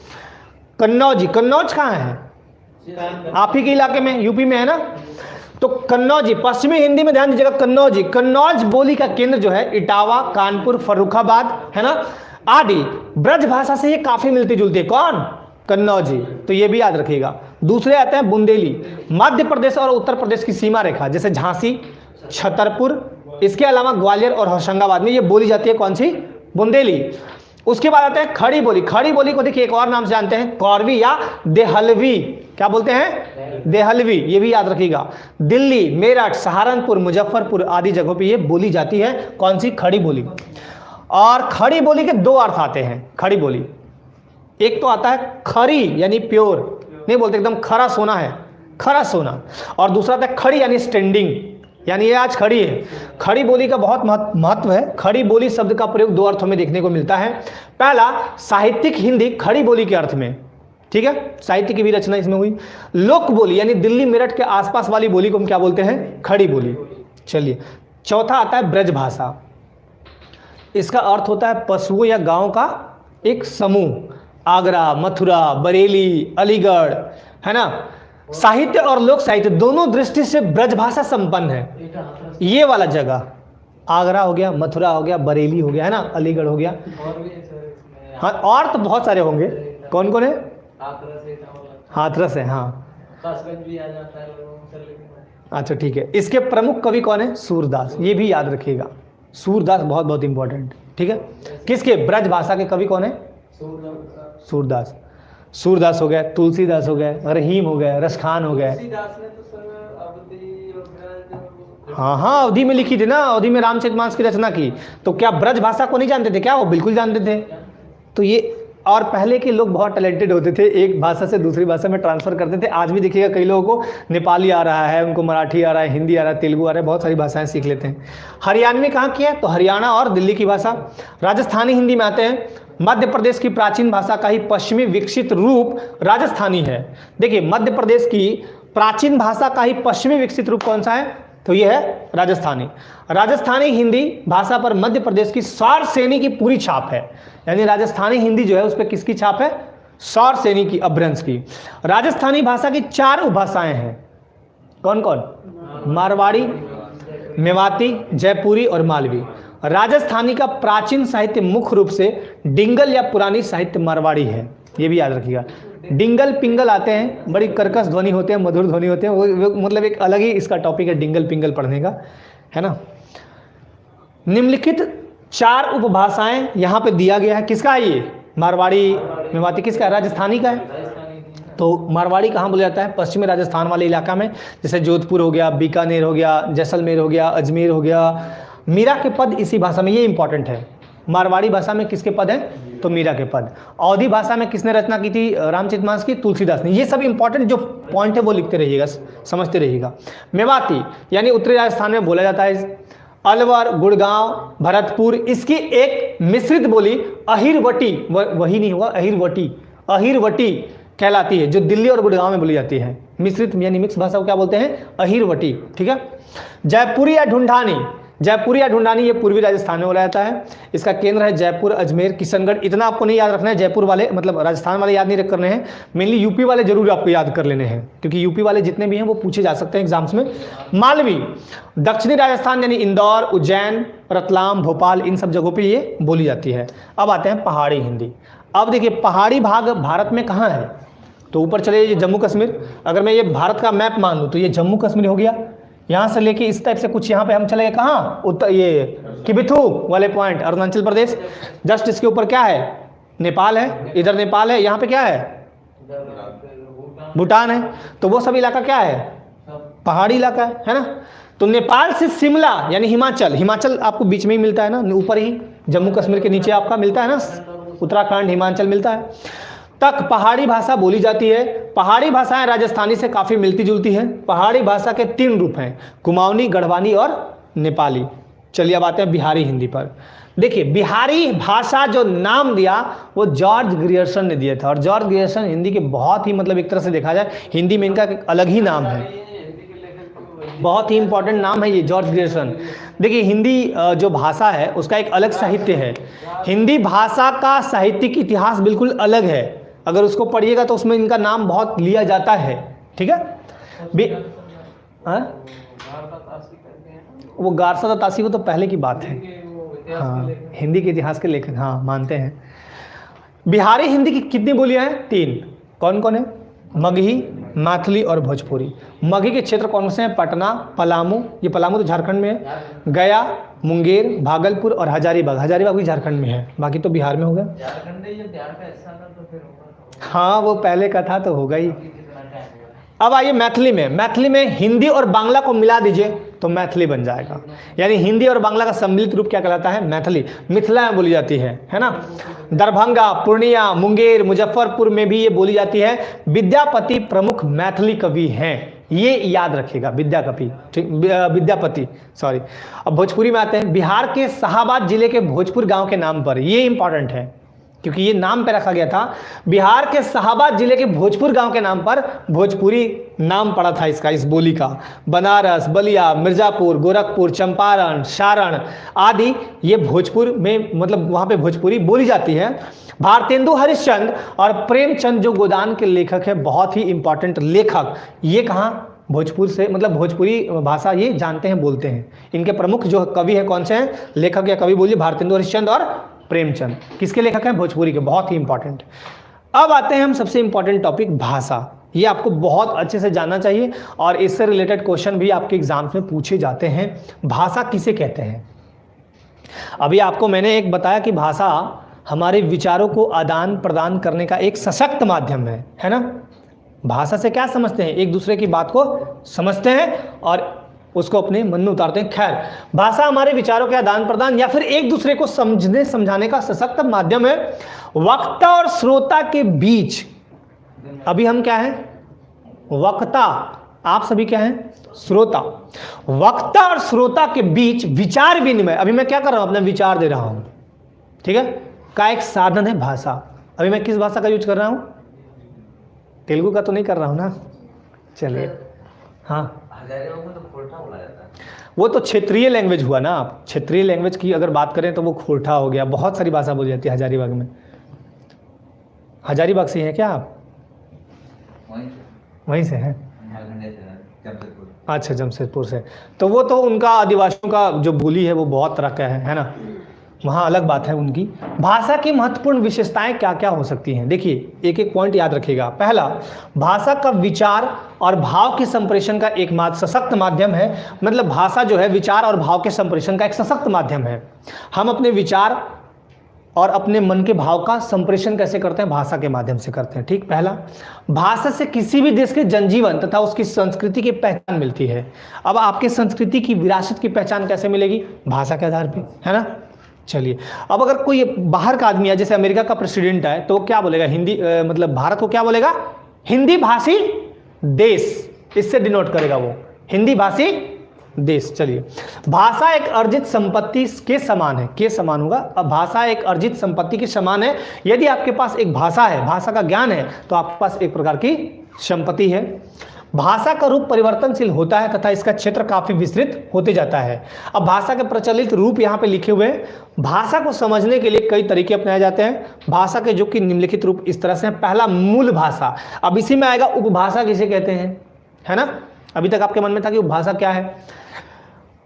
कन्नौजी, कन्नौज कहाँ है? आप ही के इलाके में, यूपी में है ना। तो कन्नौजी पश्चिमी हिंदी में ध्यान दीजिएगा, कन्नौजी। कन्नौज बोली का केंद्र जो है इटावा, कानपुर, फर्रुखाबाद है ना आदि। ब्रज भाषा से ये काफी मिलती जुलती है। कौन? कन्नौजी। तो ये भी याद रखिएगा। दूसरे आते हैं बुंदेली, मध्य प्रदेश और उत्तर प्रदेश की सीमा रेखा, जैसे झांसी, छतरपुर, इसके अलावा ग्वालियर और होशंगाबाद में ये बोली जाती है। कौन सी? बुंदेली। उसके बाद आता है खड़ी बोली। खड़ी बोली को देखिए एक और नाम से जानते हैं, कौरवी या देहलवी। क्या बोलते हैं? देहलवी। ये भी याद रखिएगा। दिल्ली, मेरठ, सहारनपुर, मुजफ्फरपुर आदि जगहों पे ये बोली जाती है। कौन सी? खड़ी बोली। और खड़ी बोली के दो अर्थ आते हैं। खड़ी बोली, एक तो आता है खरी यानी प्योर, नहीं बोलते एकदम खरा सोना है, खरा सोना। और दूसरा आता है खड़ी यानी स्टैंडिंग, यानी ये आज खड़ी है। खड़ी बोली का बहुत महत्व है। खड़ी बोली शब्द का प्रयोग दो अर्थों में देखने को मिलता है। पहला, साहित्यिक हिंदी खड़ी बोली के अर्थ में, ठीक है, साहित्य की भी रचना इसमें हुई। लोक बोली यानी दिल्ली मेरठ के आसपास वाली बोली को हम क्या बोलते हैं? खड़ी बोली। चलिए, चौथा आता है ब्रज भाषा। इसका अर्थ होता है पशुओं या गांव का एक समूह। आगरा, मथुरा, बरेली, अलीगढ़, है ना। साहित्य और लोक साहित्य दोनों दृष्टि से ब्रज भाषा संपन्न है। ये वाला जगह आगरा हो गया, मथुरा हो गया, बरेली हो गया, है ना, अलीगढ़ हो गया। और भी है सर इसमें। हाँ, और तो बहुत सारे होंगे। कौन कौन है? हाथरस है, हाथरस है, हाँ। कासगंज भी आ जाता है लोगों में सर, लेकिन अच्छा ठीक है। इसके प्रमुख कवि कौन है? सूरदास। ये भी याद रखिएगा, सूरदास बहुत बहुत इंपॉर्टेंट, ठीक है। किसके? ब्रज भाषा के कवि कौन है? सूरदास। सूरदास हो गए, तुलसीदास हो गए, रहीम हो गए, रसखान हो गए। तुलसीदास ने तो सर अवधि और ब्रज, हाँ हाँ, अवधि में लिखी थी ना, अवधि में रामचरितमानस की रचना की। तो क्या ब्रज भाषा को नहीं जानते थे क्या? वो बिल्कुल जानते थे। तो ये, और पहले के लोग बहुत टैलेंटेड होते थे, एक भाषा से दूसरी भाषा में ट्रांसफर करते थे। आज भी देखिएगा कई लोगों को नेपाली आ रहा है, उनको मराठी आ रहा है, हिंदी आ रहा है, तेलुगु आ रहा है, बहुत सारी भाषाएं सीख लेते हैं। हरियाणवी कहाँ की है? तो हरियाणा और दिल्ली की भाषा। राजस्थानी हिंदी में आते हैं। मध्य प्रदेश की प्राचीन भाषा का ही पश्चिमी विकसित रूप राजस्थानी है। देखिए, मध्य प्रदेश की प्राचीन भाषा का ही पश्चिमी विकसित रूप कौन सा है? तो ये है राजस्थानी। राजस्थानी हिंदी भाषा पर मध्य प्रदेश की सौर सेनी की पूरी छाप है। यानी राजस्थानी हिंदी जो है उस पर किसकी छाप है? सौर सेनी की, अपभ्रंश की। राजस्थानी भाषा की 4 उपभाषाएं हैं। कौन कौन? मारवाड़ी, मेवाती, जयपुरी और मालवी। राजस्थानी का प्राचीन साहित्य मुख्य रूप से डिंगल या पुरानी साहित्य मारवाड़ी है। ये भी याद रखिएगा। डिंगल पिंगल आते हैं, बड़ी कर्कश ध्वनि होते हैं, मधुर ध्वनि होते हैं, वो मतलब एक अलग ही इसका टॉपिक है डिंगल पिंगल पढ़ने का, है ना। निम्नलिखित 4 उपभाषाएं यहाँ पे दिया गया है। किसका है ये? मारवाड़ी, मेवाती। किसका है? राजस्थानी का है। तो मारवाड़ी कहाँ बोला जाता है? पश्चिमी राजस्थान वाले इलाका में, जैसे जोधपुर हो गया, बीकानेर हो गया, जैसलमेर हो गया, अजमेर हो गया। मीरा के पद इसी भाषा में, ये इंपॉर्टेंट है। मारवाड़ी भाषा में किसके पद हैं? तो मीरा के पद। अवधी भाषा में किसने रचना की थी रामचरितमानस की? तुलसीदास ने। ये सब इंपॉर्टेंट जो पॉइंट है वो लिखते रहिएगा, समझते रहिएगा। मेवाती यानी उत्तरी राजस्थान में बोला जाता है। अलवर, गुड़गांव, भरतपुर, इसकी एक मिश्रित बोली अहिरवटी, वही नहीं हुआ, अहिरवटी, अहिरवटी कहलाती है, जो दिल्ली और गुड़गांव में बोली जाती है। मिश्रित यानी मिक्स भाषा को क्या बोलते हैं? अहिरवटी, ठीक है। जयपुरी या ढूंढानी, जयपुर या ढूंढानी ये पूर्वी राजस्थान में बोला जाता है। इसका केंद्र है जयपुर, अजमेर, किशनगढ़। इतना आपको नहीं याद रखना है, जयपुर वाले मतलब राजस्थान वाले याद नहीं रख करने हैं, मेनली यूपी वाले जरूर आपको याद कर लेने हैं, क्योंकि यूपी वाले जितने भी हैं वो पूछे जा सकते हैं एग्जाम्स में। मालवी दक्षिणी राजस्थान यानी इंदौर, उज्जैन, रतलाम, भोपाल, इन सब जगहों पर ये बोली जाती है। अब आते हैं पहाड़ी हिंदी। अब देखिए, पहाड़ी भाग भारत में कहाँ है? तो ऊपर चले ये जम्मू कश्मीर। अगर मैं ये भारत का मैप मान लूँ तो ये जम्मू कश्मीर हो गया। यहाँ से लेके इस टाइप से कुछ यहाँ पे हम चले गए कहाँ? उत्तर, ये किबिथु वाले पॉइंट, अरुणाचल प्रदेश। जस्ट इसके ऊपर क्या है? नेपाल है। इधर नेपाल है, यहाँ पे क्या है? भूटान है। तो वो सब इलाका क्या है? पहाड़ी इलाका है ना। तो नेपाल से शिमला यानी हिमाचल, हिमाचल आपको बीच में ही मिलता है ना, ऊपर ही, जम्मू कश्मीर के नीचे आपका मिलता है ना, उत्तराखंड, हिमाचल मिलता है, तक पहाड़ी भाषा बोली जाती है। पहाड़ी भाषाएं राजस्थानी से काफ़ी मिलती जुलती हैं। पहाड़ी भाषा के 3 रूप हैं, कुमाऊनी, गढ़वानी और नेपाली। चलिए अब आते हैं बिहारी हिंदी पर। देखिए, बिहारी भाषा जो नाम दिया वो जॉर्ज ग्रियर्सन ने दिया था, और जॉर्ज ग्रियर्सन हिंदी के बहुत ही मतलब एक तरह से देखा जाए हिंदी में इनका एक अलग ही नाम है, बहुत ही इंपॉर्टेंट नाम है ये जॉर्ज ग्रियर्सन। देखिए, हिंदी जो भाषा है उसका एक अलग साहित्य है। हिंदी भाषा का साहित्यिक इतिहास बिल्कुल अलग है। अगर उसको पढ़िएगा तो उसमें इनका नाम बहुत लिया जाता है, ठीक है। वो गारसा तासी वो तो पहले की बात है, हाँ, हिंदी के इतिहास के लेखक, हाँ, मानते हैं। बिहारी हिंदी की कितनी बोलियां हैं? 3। कौन कौन है? मगही, मैथिली और भोजपुरी। मगही के क्षेत्र कौन से हैं? पटना, पलामू, ये पलामू तो झारखंड में है, गया, मुंगेर, भागलपुर और हजारीबाग। हजारीबाग भी झारखंड में है, बाकी तो बिहार में होगा। झारखंड है, ये बिहार का हिस्सा था तो फिर होगा। हाँ, वो पहले का था तो होगा ही। अब आइए मैथिली में। मैथिली में हिंदी और बांग्ला को मिला दीजिए तो मैथिली बन जाएगा। यानी हिंदी और बांग्ला का सम्मिलित रूप क्या कहलाता है? मैथिली। मिथिला में बोली जाती है ना। दरभंगा, पूर्णिया, मुंगेर, मुजफ्फरपुर में भी ये बोली जाती है। विद्यापति प्रमुख मैथिली कवि हैं, ये याद रखिएगा। विद्यापति, सॉरी। अब भोजपुरी में आते हैं। बिहार के शाहाबाद जिले के भोजपुर गांव के नाम पर, ये इंपॉर्टेंट है क्योंकि ये नाम पे रखा गया था। बिहार के शाहाबाद जिले के भोजपुर गांव के नाम पर भोजपुरी नाम पड़ा था इसका, इस बोली का। बनारस, बलिया, मिर्जापुर, गोरखपुर, चंपारण, सारण आदि ये भोजपुर में, मतलब वहाँ पे भोजपुरी बोली जाती है। भारतेंदु हरिश्चंद्र और प्रेमचंद जो गोदान के लेखक है, बहुत ही इंपॉर्टेंट लेखक, ये कहाँ? भोजपुर से, मतलब भोजपुरी भाषा ये जानते हैं, बोलते हैं। इनके प्रमुख जो कवि हैं कौन से हैं? लेखक या कवि बोलिए, भारतेंदु हरिश्चंद्र और प्रेमचंद। किसके लेखक हैं? भोजपुरी के, बहुत ही इंपॉर्टेंट। अब आते हैं हम सबसे इंपॉर्टेंट टॉपिक, भाषा। ये आपको बहुत अच्छे से जानना चाहिए और इससे रिलेटेड क्वेश्चन भी आपके एग्जाम्स में पूछे जाते हैं। भाषा किसे कहते हैं? अभी आपको मैंने एक बताया कि भाषा हमारे विचारों को आदान प्रदान करने का एक सशक्त माध्यम है ना। भाषा से क्या समझते हैं? एक दूसरे की बात को समझते हैं और उसको अपने मन में उतारते हैं। खैर, भाषा हमारे विचारों के आदान प्रदान या फिर एक दूसरे को समझने समझाने का सशक्त माध्यम है। वक्ता और श्रोता के बीच, अभी हम क्या हैं? वक्ता, आप सभी क्या हैं? श्रोता। वक्ता और श्रोता के बीच विचार विनिमय, अभी मैं क्या कर रहा हूं? अपना विचार दे रहा हूं, ठीक है, का एक साधन है भाषा। अभी मैं किस भाषा का यूज कर रहा हूं? तेलुगु का तो नहीं कर रहा हूं ना। चलिए, हाँ, तो खोरठा बोला जाता है। वो तो क्षेत्रीय लैंग्वेज हुआ ना। आप क्षेत्रीय लैंग्वेज की अगर बात करें तो वो खोरठा हो गया। बहुत सारी भाषा बोली जाती है हजारीबाग में। हजारीबाग से हैं क्या आप? वहीं से हैं? अच्छा, जमशेदपुर से। तो वो तो उनका आदिवासियों का जो बोली है वो बहुत तरह का है ना, वहाँ अलग बात है उनकी। भाषा की महत्वपूर्ण विशेषताएं क्या क्या हो सकती हैं? देखिए, एक एक पॉइंट याद रखिएगा। पहला, भाषा का विचार और भाव के संप्रेषण का एक सशक्त माध्यम है। मतलब भाषा जो है विचार और भाव के संप्रेषण का एक सशक्त माध्यम है। हम अपने विचार और अपने मन के भाव का संप्रेषण कैसे करते हैं? भाषा के माध्यम से करते हैं। ठीक, पहला। भाषा से किसी भी देश के जनजीवन तथा उसकी संस्कृति की पहचान मिलती है। अब आपके संस्कृति की विरासत की पहचान कैसे मिलेगी? भाषा के आधार पर, है ना। चलिए, अब अगर कोई बाहर का आदमी है, जैसे अमेरिका का प्रेसिडेंट है, तो क्या बोलेगा? हिंदी, मतलब भारत को क्या बोलेगा? हिंदी भाषी देश, इससे डिनोट करेगा वो, हिंदी भाषी देश। चलिए, भाषा एक अर्जित संपत्ति के समान है। के समान होगा? अब भाषा एक अर्जित संपत्ति के समान है। यदि आपके पास एक भाषा है, भाषा का ज्ञान है, तो आपके पास एक प्रकार की संपत्ति है। भाषा का रूप परिवर्तनशील होता है तथा इसका क्षेत्र काफी विस्तृत होते जाता है। अब भाषा के प्रचलित रूप यहाँ पे लिखे हुए हैं। भाषा को समझने के लिए कई तरीके अपनाए जाते हैं। भाषा के जो कि निम्नलिखित रूप इस तरह से हैं। पहला, मूल भाषा। अब इसी में आएगा उपभाषा किसे कहते हैं, है ना। अभी तक आपके मन में था कि उपभाषा क्या है।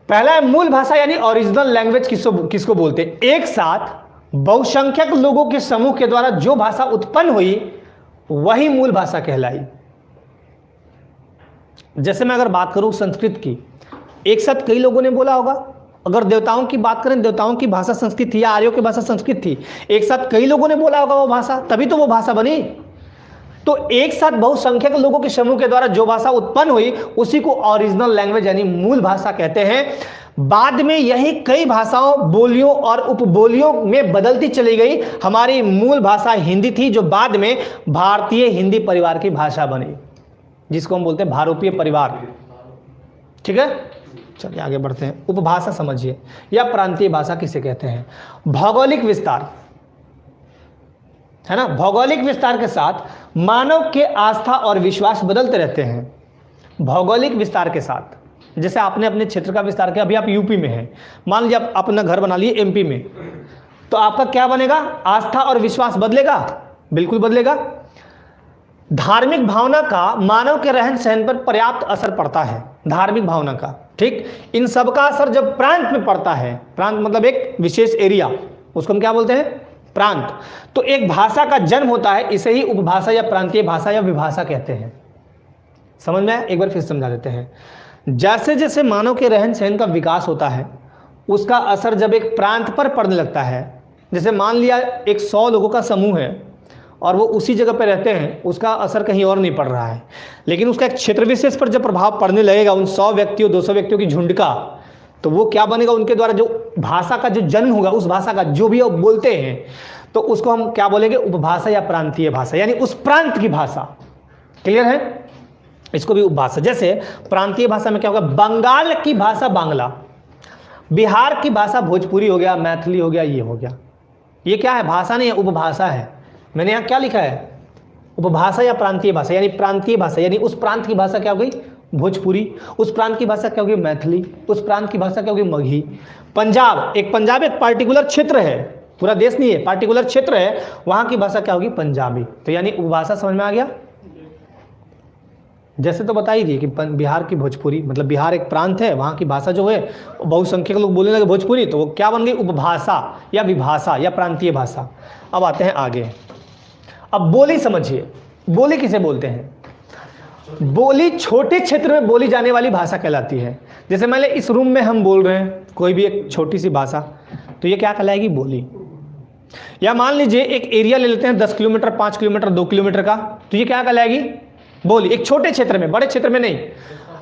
पहला है मूल भाषा, यानी ओरिजिनल लैंग्वेज किसको बोलते हैं? एक साथ बहुसंख्यक लोगों के समूह के द्वारा जो भाषा उत्पन्न हुई वही मूल भाषा कहलाई। जैसे मैं अगर बात करूं संस्कृत की, एक साथ कई लोगों ने बोला होगा। अगर देवताओं की बात करें, देवताओं की भाषा संस्कृत थी या आर्यों की भाषा संस्कृत थी, एक साथ कई लोगों ने बोला होगा वो भाषा, तभी तो वो भाषा बनी। तो एक साथ बहुसंख्यक लोगों के समूह के द्वारा जो भाषा उत्पन्न हुई उसी को ओरिजिनल लैंग्वेज यानी मूल भाषा कहते हैं। बाद में यही कई भाषाओं, बोलियों और उपबोलियों में बदलती चली गई। हमारी मूल भाषा हिंदी थी, जो बाद में भारतीय हिंदी परिवार की भाषा बनी, जिसको हम बोलते हैं भारोपीय परिवार। ठीक है, चलिए आगे बढ़ते हैं। उपभाषा समझिए, या प्रांतीय भाषा किसे कहते हैं? भौगोलिक विस्तार, है ना। भौगोलिक विस्तार के साथ मानव के आस्था और विश्वास बदलते रहते हैं। भौगोलिक विस्तार के साथ, जैसे आपने अपने क्षेत्र का विस्तार किया, अभी आप यूपी में हैं, मान लीजिए आप अपना घर बना लिए एमपी में, तो आपका क्या बनेगा? आस्था और विश्वास बदलेगा, बिल्कुल बदलेगा। धार्मिक भावना का मानव के रहन सहन पर पर्याप्त असर पड़ता है, धार्मिक भावना का। ठीक, इन सब का असर जब प्रांत में पड़ता है, प्रांत मतलब एक विशेष एरिया, उसको हम क्या बोलते हैं? प्रांत। तो एक भाषा का जन्म होता है, इसे ही उपभाषा या प्रांतीय भाषा या विभाषा कहते हैं। समझ में आया? एक बार फिर समझा देते हैं। जैसे जैसे मानव के रहन सहन का विकास होता है, उसका असर जब एक प्रांत पर पड़ने लगता है, जैसे मान लिया एक 100 लोगों का समूह है और वो उसी जगह पर रहते हैं, उसका असर कहीं और नहीं पड़ रहा है, लेकिन उसका एक क्षेत्र विशेष पर जब प्रभाव पड़ने लगेगा, उन 100 व्यक्तियों 200 व्यक्तियों की झुंड का, तो वो क्या बनेगा, उनके द्वारा जो भाषा का जो जन्म होगा, उस भाषा का जो भी वो बोलते हैं, तो उसको हम क्या बोलेंगे, उपभाषा या प्रांतीय भाषा, यानी उस प्रांत की भाषा। क्लियर है? इसको भी उपभाषा। जैसे प्रांतीय भाषा में क्या होगा, बंगाल की भाषा बांग्ला, बिहार की भाषा भोजपुरी हो गया, मैथिली हो गया, ये हो गया। ये क्या है, भाषा नहीं है, उपभाषा है। मैंने यहाँ क्या लिखा है, उपभाषा या प्रांतीय भाषा, यानी प्रांतीय भाषा, यानी उस प्रांत की भाषा क्या हो गई, भोजपुरी, उस प्रांत की भाषा क्या होगी, मैथिली, उस प्रांत की भाषा क्या होगी, मगही। पंजाब एक पार्टिकुलर क्षेत्र है, पूरा देश नहीं है, पार्टिकुलर क्षेत्र है, वहां की भाषा क्या होगी, पंजाबी। तो यानी उपभाषा समझ में आ गया। जैसे तो बता ही दिए कि बिहार की भोजपुरी, मतलब बिहार एक प्रांत है, वहाँ की भाषा जो है बहुसंख्यक लोग बोलने लगे भोजपुरी, तो वो क्या बन गई, उपभाषा या विभाषा या प्रांतीय भाषा। अब आते हैं आगे। अब बोली समझिए, बोली किसे बोलते हैं? बोली छोटे क्षेत्र में बोली जाने वाली भाषा कहलाती है। जैसे मान लें इस रूम में हम बोल रहे हैं कोई भी एक छोटी सी भाषा, तो ये क्या कहलाएगी, बोली। या मान लीजिए एक एरिया ले लेते हैं 10 किलोमीटर, 5 किलोमीटर, 2 किलोमीटर का, तो ये क्या कहलाएगी, बोली। एक छोटे क्षेत्र में, बड़े क्षेत्र में नहीं।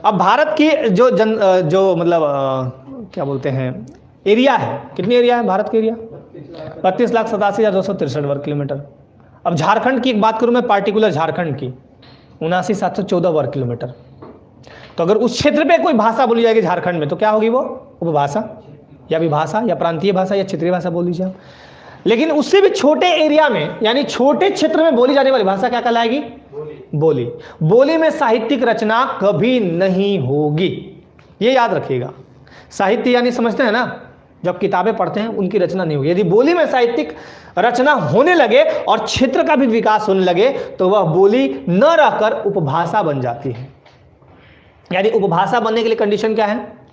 अब भारत की जो मतलब क्या बोलते हैं एरिया है, कितनी एरिया है भारत का एरिया, 32,87,263 वर्ग किलोमीटर। अब झारखंड की एक बात करूं मैं, पार्टिकुलर झारखंड की 79,714 वर्ग किलोमीटर। तो अगर उस क्षेत्र पे कोई भाषा बोली जाएगी झारखंड में, तो क्या होगी, वो उपभाषा या विभाषा या प्रांतीय भाषा या क्षेत्रीय भाषा बोल लीजिए। लेकिन उससे भी छोटे एरिया में, यानी छोटे क्षेत्र में बोली जाने वाली भाषा क्या कहलाएगी, बोली। बोली में साहित्यिक रचना कभी नहीं होगी, ये याद रखिएगा। साहित्य यानी समझते हैं ना, जब किताबें पढ़ते हैं उनकी रचना नहीं होगी। यदि बोली में साहित्यिक रचना होने लगे और क्षेत्र का भी विकास होने लगे, तो वह बोली न रहकर उपभाषा बन जाती है। यानी उपभाषा बनने के लिए कंडीशन क्या है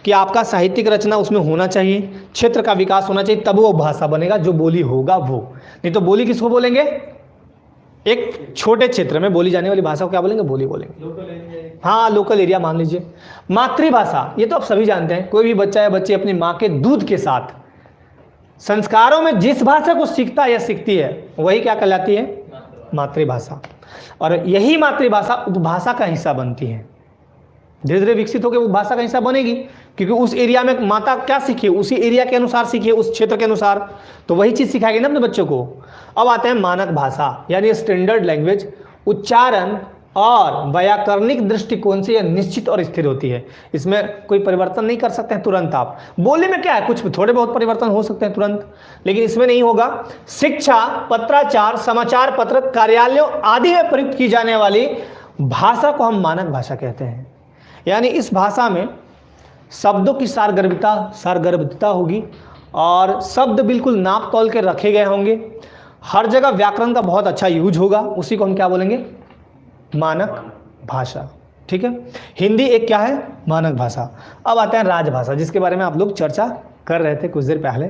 कि आपका साहित्यिक रचना उसमें होना चाहिए, क्षेत्र का विकास होना चाहिए, तब वो भाषा बनेगा, जो बोली होगा वो। नहीं तो बोली किसको बोलेंगे, एक छोटे क्षेत्र में बोली जाने वाली भाषा को क्या बोलेंगे, बोली बोलेंगे। हाँ, लोकल एरिया मान लीजिए। मातृभाषा, ये तो आप सभी जानते हैं, कोई भी बच्चा या बच्ची अपनी माँ के दूध के साथ संस्कारों में जिस भाषा को सीखता या सीखती है, वही क्या कहलाती है, मातृभाषा। और यही मातृभाषा उपभाषा का हिस्सा बनती है। धीरे धीरे विकसित होकर उपभाषा का हिस्सा बनेगी, क्योंकि उस एरिया में माता क्या सीखी, उसी एरिया के अनुसार सीखी, उस क्षेत्र के अनुसार, तो वही चीज़ सिखाएगी ना अपने बच्चों को। अब आते हैं मानक भाषा, यानी स्टैंडर्ड लैंग्वेज। उच्चारण और व्याकरणिक दृष्टिकोण से यह निश्चित और स्थिर होती है, इसमें कोई परिवर्तन नहीं कर सकते हैं तुरंत आप। बोली में क्या है, कुछ थोड़े बहुत परिवर्तन हो सकते हैं तुरंत, लेकिन इसमें नहीं होगा। शिक्षा, पत्राचार, समाचार पत्र, कार्यालयों आदि में प्रयुक्त की जाने वाली भाषा को हम मानक भाषा कहते हैं। यानी इस भाषा में शब्दों की सारगर्भितता होगी और शब्द बिल्कुल नाप तोल के रखे गए होंगे। हर जगह व्याकरण का बहुत अच्छा यूज होगा, उसी को हम क्या बोलेंगे, मानक भाषा। ठीक है, हिंदी एक क्या है, मानक भाषा। अब आते हैं राजभाषा, जिसके बारे में आप लोग चर्चा कर रहे थे कुछ देर पहले।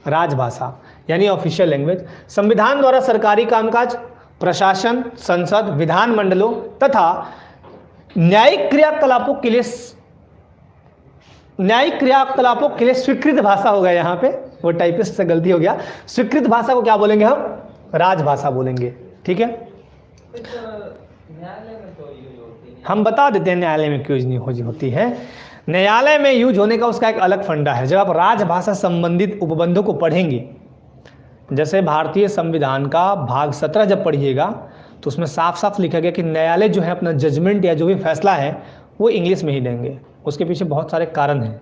राजभाषा यानी ऑफिशियल लैंग्वेज। संविधान द्वारा सरकारी कामकाज, प्रशासन, संसद, विधान मंडलों तथा न्यायिक क्रियाकलापों के लिए स्वीकृत भाषा होगा। यहाँ पे वो टाइपिस्ट से गलती हो गया, स्वीकृत भाषा को क्या बोलेंगे हम, राजभाषा बोलेंगे। ठीक है, न्यायालय में तो यूज होती है, हम बता देते हैं न्यायालय में क्यों नहीं होती है। न्यायालय में यूज होने का उसका एक अलग फंडा है। जब आप राजभाषा संबंधित उपबंधों को पढ़ेंगे, जैसे भारतीय संविधान का भाग 17 जब पढ़िएगा, तो उसमें साफ साफ लिखा गया कि न्यायालय जो है अपना जजमेंट या जो भी फैसला है वो इंग्लिश में ही देंगे। उसके पीछे बहुत सारे कारण हैं।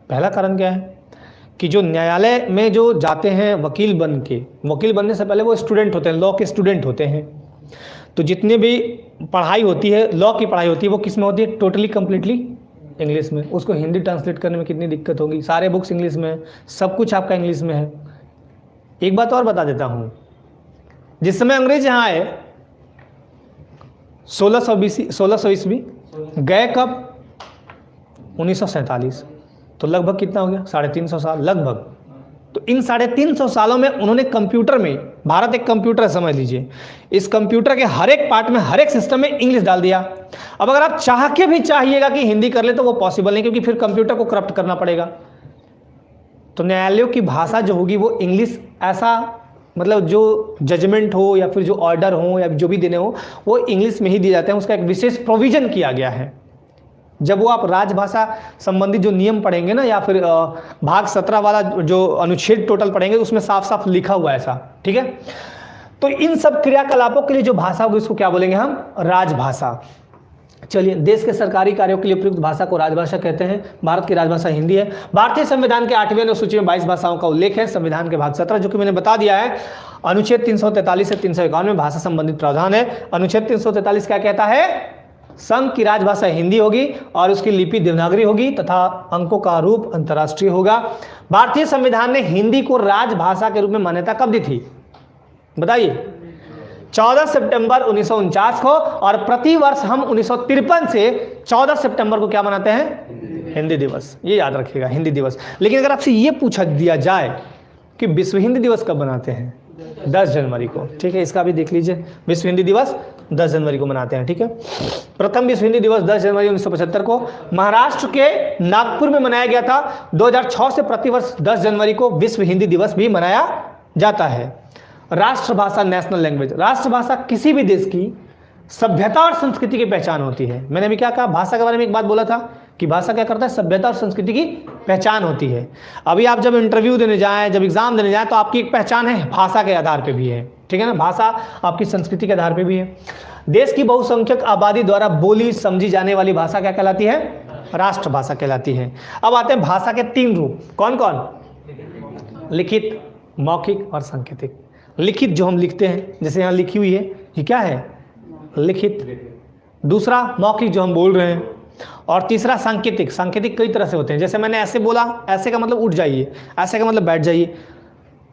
पहला कारण क्या है कि जो न्यायालय में जो जाते हैं वकील बनने से पहले वो स्टूडेंट होते हैं, लॉ के स्टूडेंट होते हैं। तो जितनी भी पढ़ाई होती है, लॉ की पढ़ाई होती है, वो किस में होती है, टोटली कम्प्लीटली इंग्लिश में। उसको हिंदी ट्रांसलेट करने में कितनी दिक्कत होगी, सारे बुक्स इंग्लिश में, सब कुछ आपका इंग्लिश में है। एक बात और बता देता हूँ, जिस समय अंग्रेज यहाँ आए 1600 ईस्वी, गए कब, 1947, तो लगभग कितना हो गया, 350 साल लगभग। तो इन 350 सालों में उन्होंने कंप्यूटर में, भारत एक कंप्यूटर है समझ लीजिए, इस कंप्यूटर के हर एक पार्ट में, हर एक सिस्टम में इंग्लिश डाल दिया। अब अगर आप चाह के भी चाहिएगा कि हिंदी कर ले तो वो पॉसिबल नहीं, क्योंकि फिर कंप्यूटर को करप्ट करना पड़ेगा। तो न्यायालयों की भाषा जो होगी वो इंग्लिश, ऐसा मतलब जो जजमेंट हो या फिर जो ऑर्डर हो या जो भी देने हो वो इंग्लिश में ही दिए जाते हैं। उसका एक विशेष प्रोविजन किया गया है। जब वो आप राजभाषा संबंधी जो नियम पढ़ेंगे ना, या फिर भाग 17 वाला जो अनुच्छेद टोटल पढ़ेंगे, उसमें साफ साफ लिखा हुआ है ऐसा, ठीक है। तो इन सब क्रियाकलापों के लिए जो भाषा होगी उसको क्या बोलेंगे हम? राजभाषा। चलिए, देश के सरकारी कार्यों के लिए प्रयुक्त भाषा को राजभाषा कहते हैं। भारत की राजभाषा हिंदी है। भारतीय संविधान के 8वें अनुसूची में 22 भाषाओं का उल्लेख है। संविधान के भाग 17, जो कि मैंने बता दिया है, अनुच्छेद 343 से 351 में भाषा संबंधित प्रावधान है। अनुच्छेद 343 क्या कहता है? संघ की राजभाषा हिंदी होगी और उसकी लिपि देवनागरी होगी तथा अंकों का रूप अंतर्राष्ट्रीय होगा। भारतीय संविधान ने हिंदी को राजभाषा के रूप में मान्यता कब दी थी? बताइए। 14 सितंबर 1949 को। और प्रतिवर्ष हम 1953 से 14 सितंबर को क्या मनाते हैं? हिंदी दिवस। ये याद रखिएगा, हिंदी दिवस। लेकिन अगर आपसे ये पूछा दिया जाए कि विश्व हिंदी दिवस कब मनाते हैं? 10 जनवरी को, ठीक है। इसका भी देख लीजिए, विश्व हिंदी दिवस 10 जनवरी को मनाते हैं, ठीक है। प्रथम विश्व हिंदी दिवस 10 जनवरी 1975 को महाराष्ट्र के नागपुर में मनाया गया था। 2006 से प्रतिवर्ष 10 जनवरी को विश्व हिंदी दिवस भी मनाया जाता है। राष्ट्रभाषा, नेशनल लैंग्वेज। राष्ट्रभाषा किसी भी देश की सभ्यता और संस्कृति की पहचान होती है। मैंने अभी क्या कहा? भाषा के बारे में एक बात बोला था कि भाषा क्या करता है? सभ्यता और संस्कृति की पहचान होती है। अभी आप जब इंटरव्यू देने जाएं, जब एग्जाम देने जाएं, तो आपकी एक पहचान है, भाषा के आधार पे भी है, ठीक है ना। भाषा आपकी संस्कृति के आधार पे भी है। देश की बहुसंख्यक आबादी द्वारा बोली समझी जाने वाली भाषा क्या कहलाती है? राष्ट्रभाषा कहलाती है। अब आते हैं भाषा के 3 रूप। कौन कौन? लिखित, मौखिक और सांकेतिक। लिखित जो हम लिखते हैं, जैसे यहाँ लिखी हुई है, ये क्या है? लिखित। दूसरा मौखिक जो हम बोल रहे हैं, और तीसरा सांकेतिक। सांकेतिक कई तरह से होते हैं। जैसे मैंने ऐसे बोला, ऐसे का मतलब उठ जाइए, ऐसे का मतलब बैठ जाइए।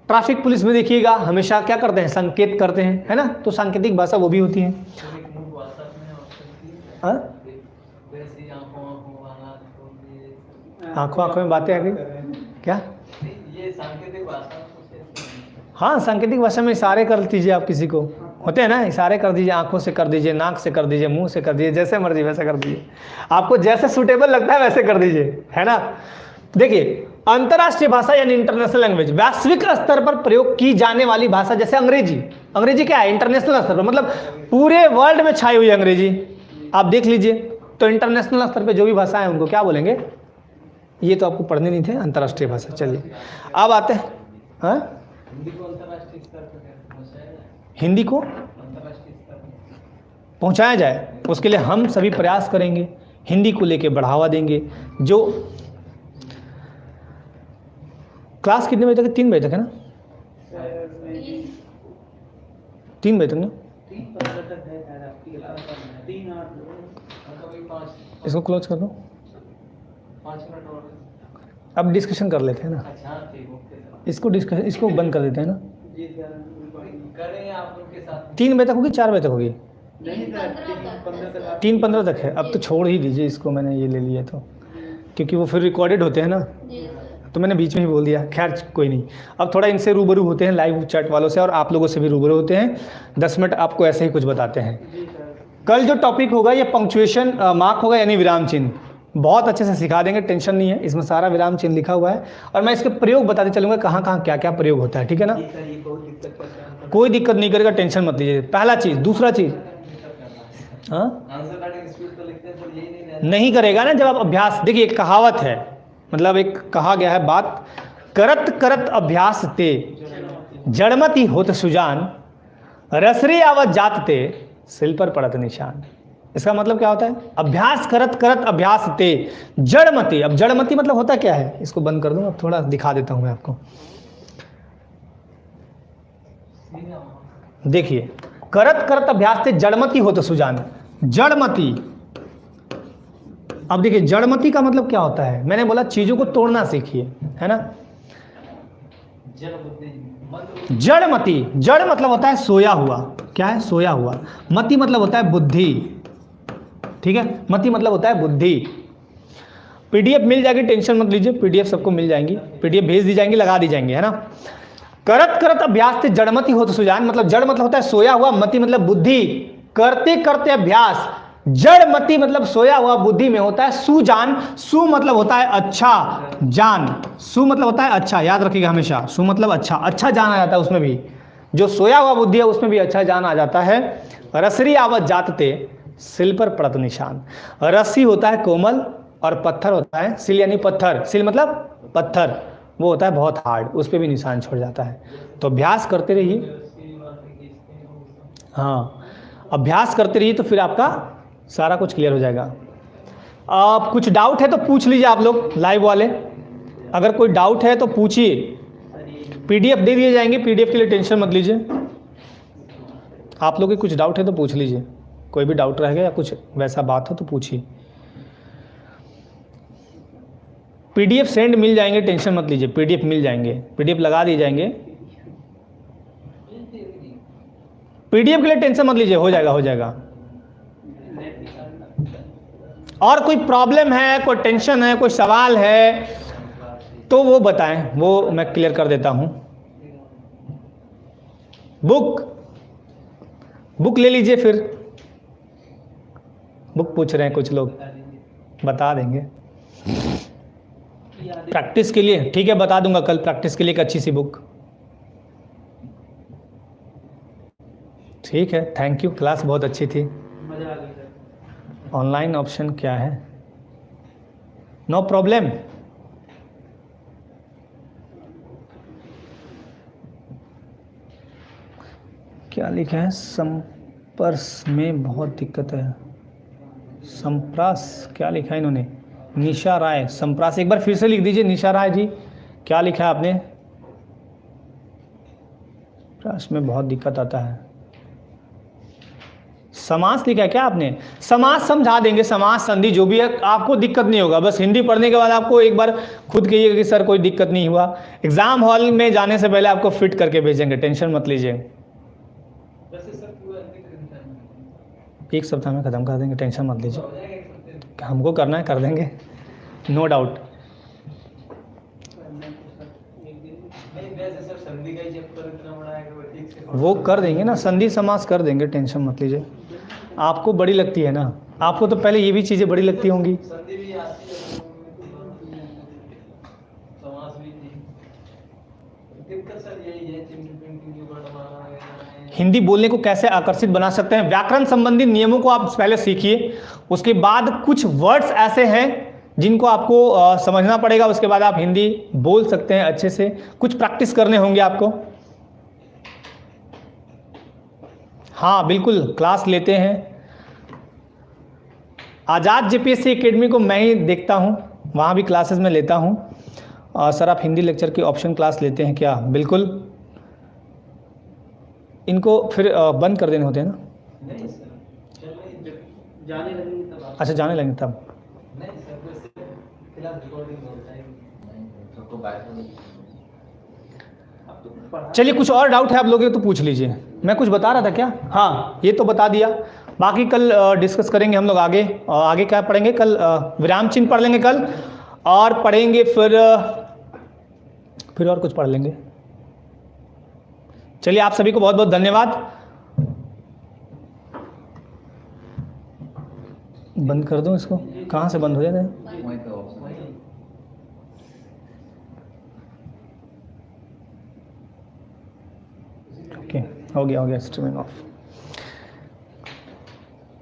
ट्रैफिक पुलिस में देखिएगा हमेशा क्या करते हैं? संकेत करते हैं, है ना। तो सांकेतिक भाषा वो भी होती है। आंखों आंखों में बातें आ गई क्या? ये सांकेतिक भाषा। हाँ, सांकेतिक भाषा में इशारे कर दीजिए। आप किसी को होते हैं ना, इशारे कर दीजिए, आंखों से कर दीजिए, नाक से कर दीजिए, मुंह से कर दीजिए, जैसे मर्जी वैसे कर दीजिए। आपको जैसे सूटेबल लगता है वैसे कर दीजिए, है ना। देखिए, अंतर्राष्ट्रीय भाषा यानी इंटरनेशनल लैंग्वेज, वैश्विक स्तर पर प्रयोग की जाने वाली भाषा। जैसे अंग्रेजी। अंग्रेजी क्या है? इंटरनेशनल स्तर पर, मतलब पूरे वर्ल्ड में छाई हुई है अंग्रेजी। आप देख लीजिए, तो इंटरनेशनल स्तर पर जो भी भाषा है उनको क्या बोलेंगे? ये तो आपको पढ़ने नहीं थे, अंतर्राष्ट्रीय भाषा। चलिए अब आते हैं, हाँ, हिंदी को पहुंचाया जाए, उसके लिए हम सभी प्रयास करेंगे, हिंदी को लेके बढ़ावा देंगे। जो क्लास कितने बजे तक है? 3 बजे तक है ना? 3 बजे तक ना? इसको क्लोज कर दो। अब डिस्कशन कर लेते हैं ना। इसको बंद कर देते हैं ना। 3 बजे तक होगी, 4 बजे तक होगी? 3:15 तक है। अब तो छोड़ ही दीजिए इसको, मैंने ये ले लिया तो, क्योंकि वो फिर रिकॉर्डेड होते हैं ना, तो मैंने बीच में ही बोल दिया। खैर कोई नहीं, अब थोड़ा इनसे रूबरू होते हैं, लाइव चैट वालों से, और आप लोगों से भी रूबरू होते हैं। 10 मिनट आपको ऐसे ही कुछ बताते हैं। कल जो टॉपिक होगा ये पंक्चुएशन मार्क होगा, यानी विराम चिन्ह। बहुत अच्छे से सिखा देंगे, टेंशन नहीं है। इसमें सारा विराम चिन्ह लिखा हुआ है और मैं इसके प्रयोग बताते चलूँगा, कहाँ कहाँ क्या क्या प्रयोग होता है, ठीक है ना। कोई दिक्कत नहीं करेगा, टेंशन मत लीजिए। पहला चीज़। दूसरा चीज़, हाँ, नहीं करेगा ना जब आप अभ्यास। देखिए, एक कहावत है, मतलब एक कहा गया है बात, करत करत अभ्यास ते जड़मति होत सुजान, रसरे आवत जात ते सिल पर पड़त निशान। इसका मतलब क्या होता है? अभ्यास करत करत अभ्यास ते जड़मति। अब जड़मति मतलब होता क्या है? इसको बंद कर दूं, अब थोड़ा दिखा देता हूं मैं आपको। देखिए, करत करत अभ्यास ते जड़मति होत सुजान। जड़मति, अब देखिए जड़मति का मतलब क्या होता है? मैंने बोला चीजों को तोड़ना सीखिए, है ना। जड़मति, जड़ मतलब होता है सोया हुआ। क्या है? सोया हुआ। मति मतलब होता है बुद्धि, ठीक है। मति मतलब होता है बुद्धि। पीडीएफ मिल जाएगी, टेंशन मत लीजिए, पीडीएफ सबको मिल जाएंगी, पीडीएफ भेज दी जाएंगी, लगा दी जाएंगी, है ना। करत करत अभ्यास थे जड़मति हो तो सुजान, मतलब जड़ मतलब होता है सोया हुआ, मति मतलब बुद्धि, करते करते अभ्यास, जड़मति मतलब सोया हुआ, बुद्धि में होता है सुजान। सु मतलब होता है अच्छा, जान, सु मतलब होता है अच्छा, याद रखिएगा हमेशा, सु मतलब अच्छा, अच्छा जान आ जाता है उसमें भी, जो सोया हुआ बुद्धि है उसमें भी अच्छा जान आ जाता है। रसरी आवत जातते सिल पर पड़त निशान, रस्सी होता है कोमल और पत्थर होता है सिल, यानी पत्थर, सिल मतलब पत्थर, वो होता है बहुत हार्ड, उस पर भी निशान छोड़ जाता है। तो अभ्यास करते रहिए, हाँ अभ्यास करते रहिए तो फिर आपका सारा कुछ क्लियर हो जाएगा। अब कुछ डाउट है तो पूछ लीजिए आप लोग लाइव वाले, अगर कोई डाउट है तो पूछिए, पीडीएफ दे दिए जाएंगे, पीडीएफ के लिए टेंशन मत लीजिए। आप लोग के कुछ डाउट है तो पूछ लीजिए, कोई भी डाउट रहेगा या कुछ वैसा बात हो तो पूछिए। पीडीएफ सेंड मिल जाएंगे, टेंशन मत लीजिए, पीडीएफ मिल जाएंगे, पीडीएफ लगा दिए जाएंगे, पीडीएफ के लिए टेंशन मत लीजिए, हो जाएगा हो जाएगा। और कोई प्रॉब्लम है, कोई टेंशन है, कोई सवाल है तो वो बताएं, वो मैं क्लियर कर देता हूं। बुक ले लीजिए, फिर बुक पूछ रहे हैं कुछ लोग, बता देंगे प्रैक्टिस के लिए, ठीक है बता दूंगा कल, प्रैक्टिस के लिए एक अच्छी सी बुक, ठीक है। थैंक यू, क्लास बहुत अच्छी थी। ऑनलाइन ऑप्शन क्या है? No problem. क्या लिखा है? संपर्स में बहुत दिक्कत है, संप्रास क्या लिखा है इन्होंने? निशा राय, संप्रास, एक बार फिर से लिख दीजिए निशा राय जी, क्या लिखा है आपने? प्रास में बहुत दिक्कत आता है, समास लिखा है क्या आपने? समास समझा देंगे, समास संधि जो भी है आपको दिक्कत नहीं होगा, बस हिंदी पढ़ने के बाद आपको एक बार खुद कहिएगा कि सर कोई दिक्कत नहीं हुआ, एग्जाम हॉल में जाने से पहले आपको फिट करके भेजेंगे, टेंशन मत लीजिए। एक सप्ताह में ख़त्म कर देंगे, टेंशन मत लीजिए, हमको करना है कर देंगे, नो डाउट। वो कर देंगे ना, संधि समास कर देंगे, टेंशन मत लीजिए। आपको बड़ी लगती है ना, आपको तो पहले ये भी चीज़ें बड़ी लगती होंगी। हिंदी बोलने को कैसे आकर्षित बना सकते हैं? व्याकरण संबंधी नियमों को आप पहले सीखिए, उसके बाद कुछ वर्ड्स ऐसे हैं जिनको आपको समझना पड़ेगा, उसके बाद आप हिंदी बोल सकते हैं अच्छे से, कुछ प्रैक्टिस करने होंगे आपको। हाँ बिल्कुल, क्लास लेते हैं, आज़ाद जेपीएससी एकेडमी को मैं ही देखता हूँ, वहाँ भी क्लासेस में लेता हूँ। सर आप हिंदी लेक्चर की ऑप्शन क्लास लेते हैं क्या? बिल्कुल, इनको फिर बंद कर देने होते हैं ना? नहीं सर, जाने लगेंगे तब। अच्छा जाने लगेंगे तब। नहीं सर, फिलहाल रिकॉर्डिंग होता है। चलिए कुछ और डाउट है आप लोगों के तो पूछ लीजिए। मैं कुछ बता रहा था क्या? हाँ ये तो बता दिया, बाकी कल डिस्कस करेंगे हम लोग आगे। आगे क्या पढ़ेंगे कल? विराम चिन्ह पढ़ लेंगे कल, और पढ़ेंगे फिर और कुछ पढ़ लेंगे। चलिए आप सभी को बहुत बहुत धन्यवाद। बंद कर दूं इसको? कहाँ से बंद हो जाता है? ओके हो गया स्ट्रीमिंग ऑफ।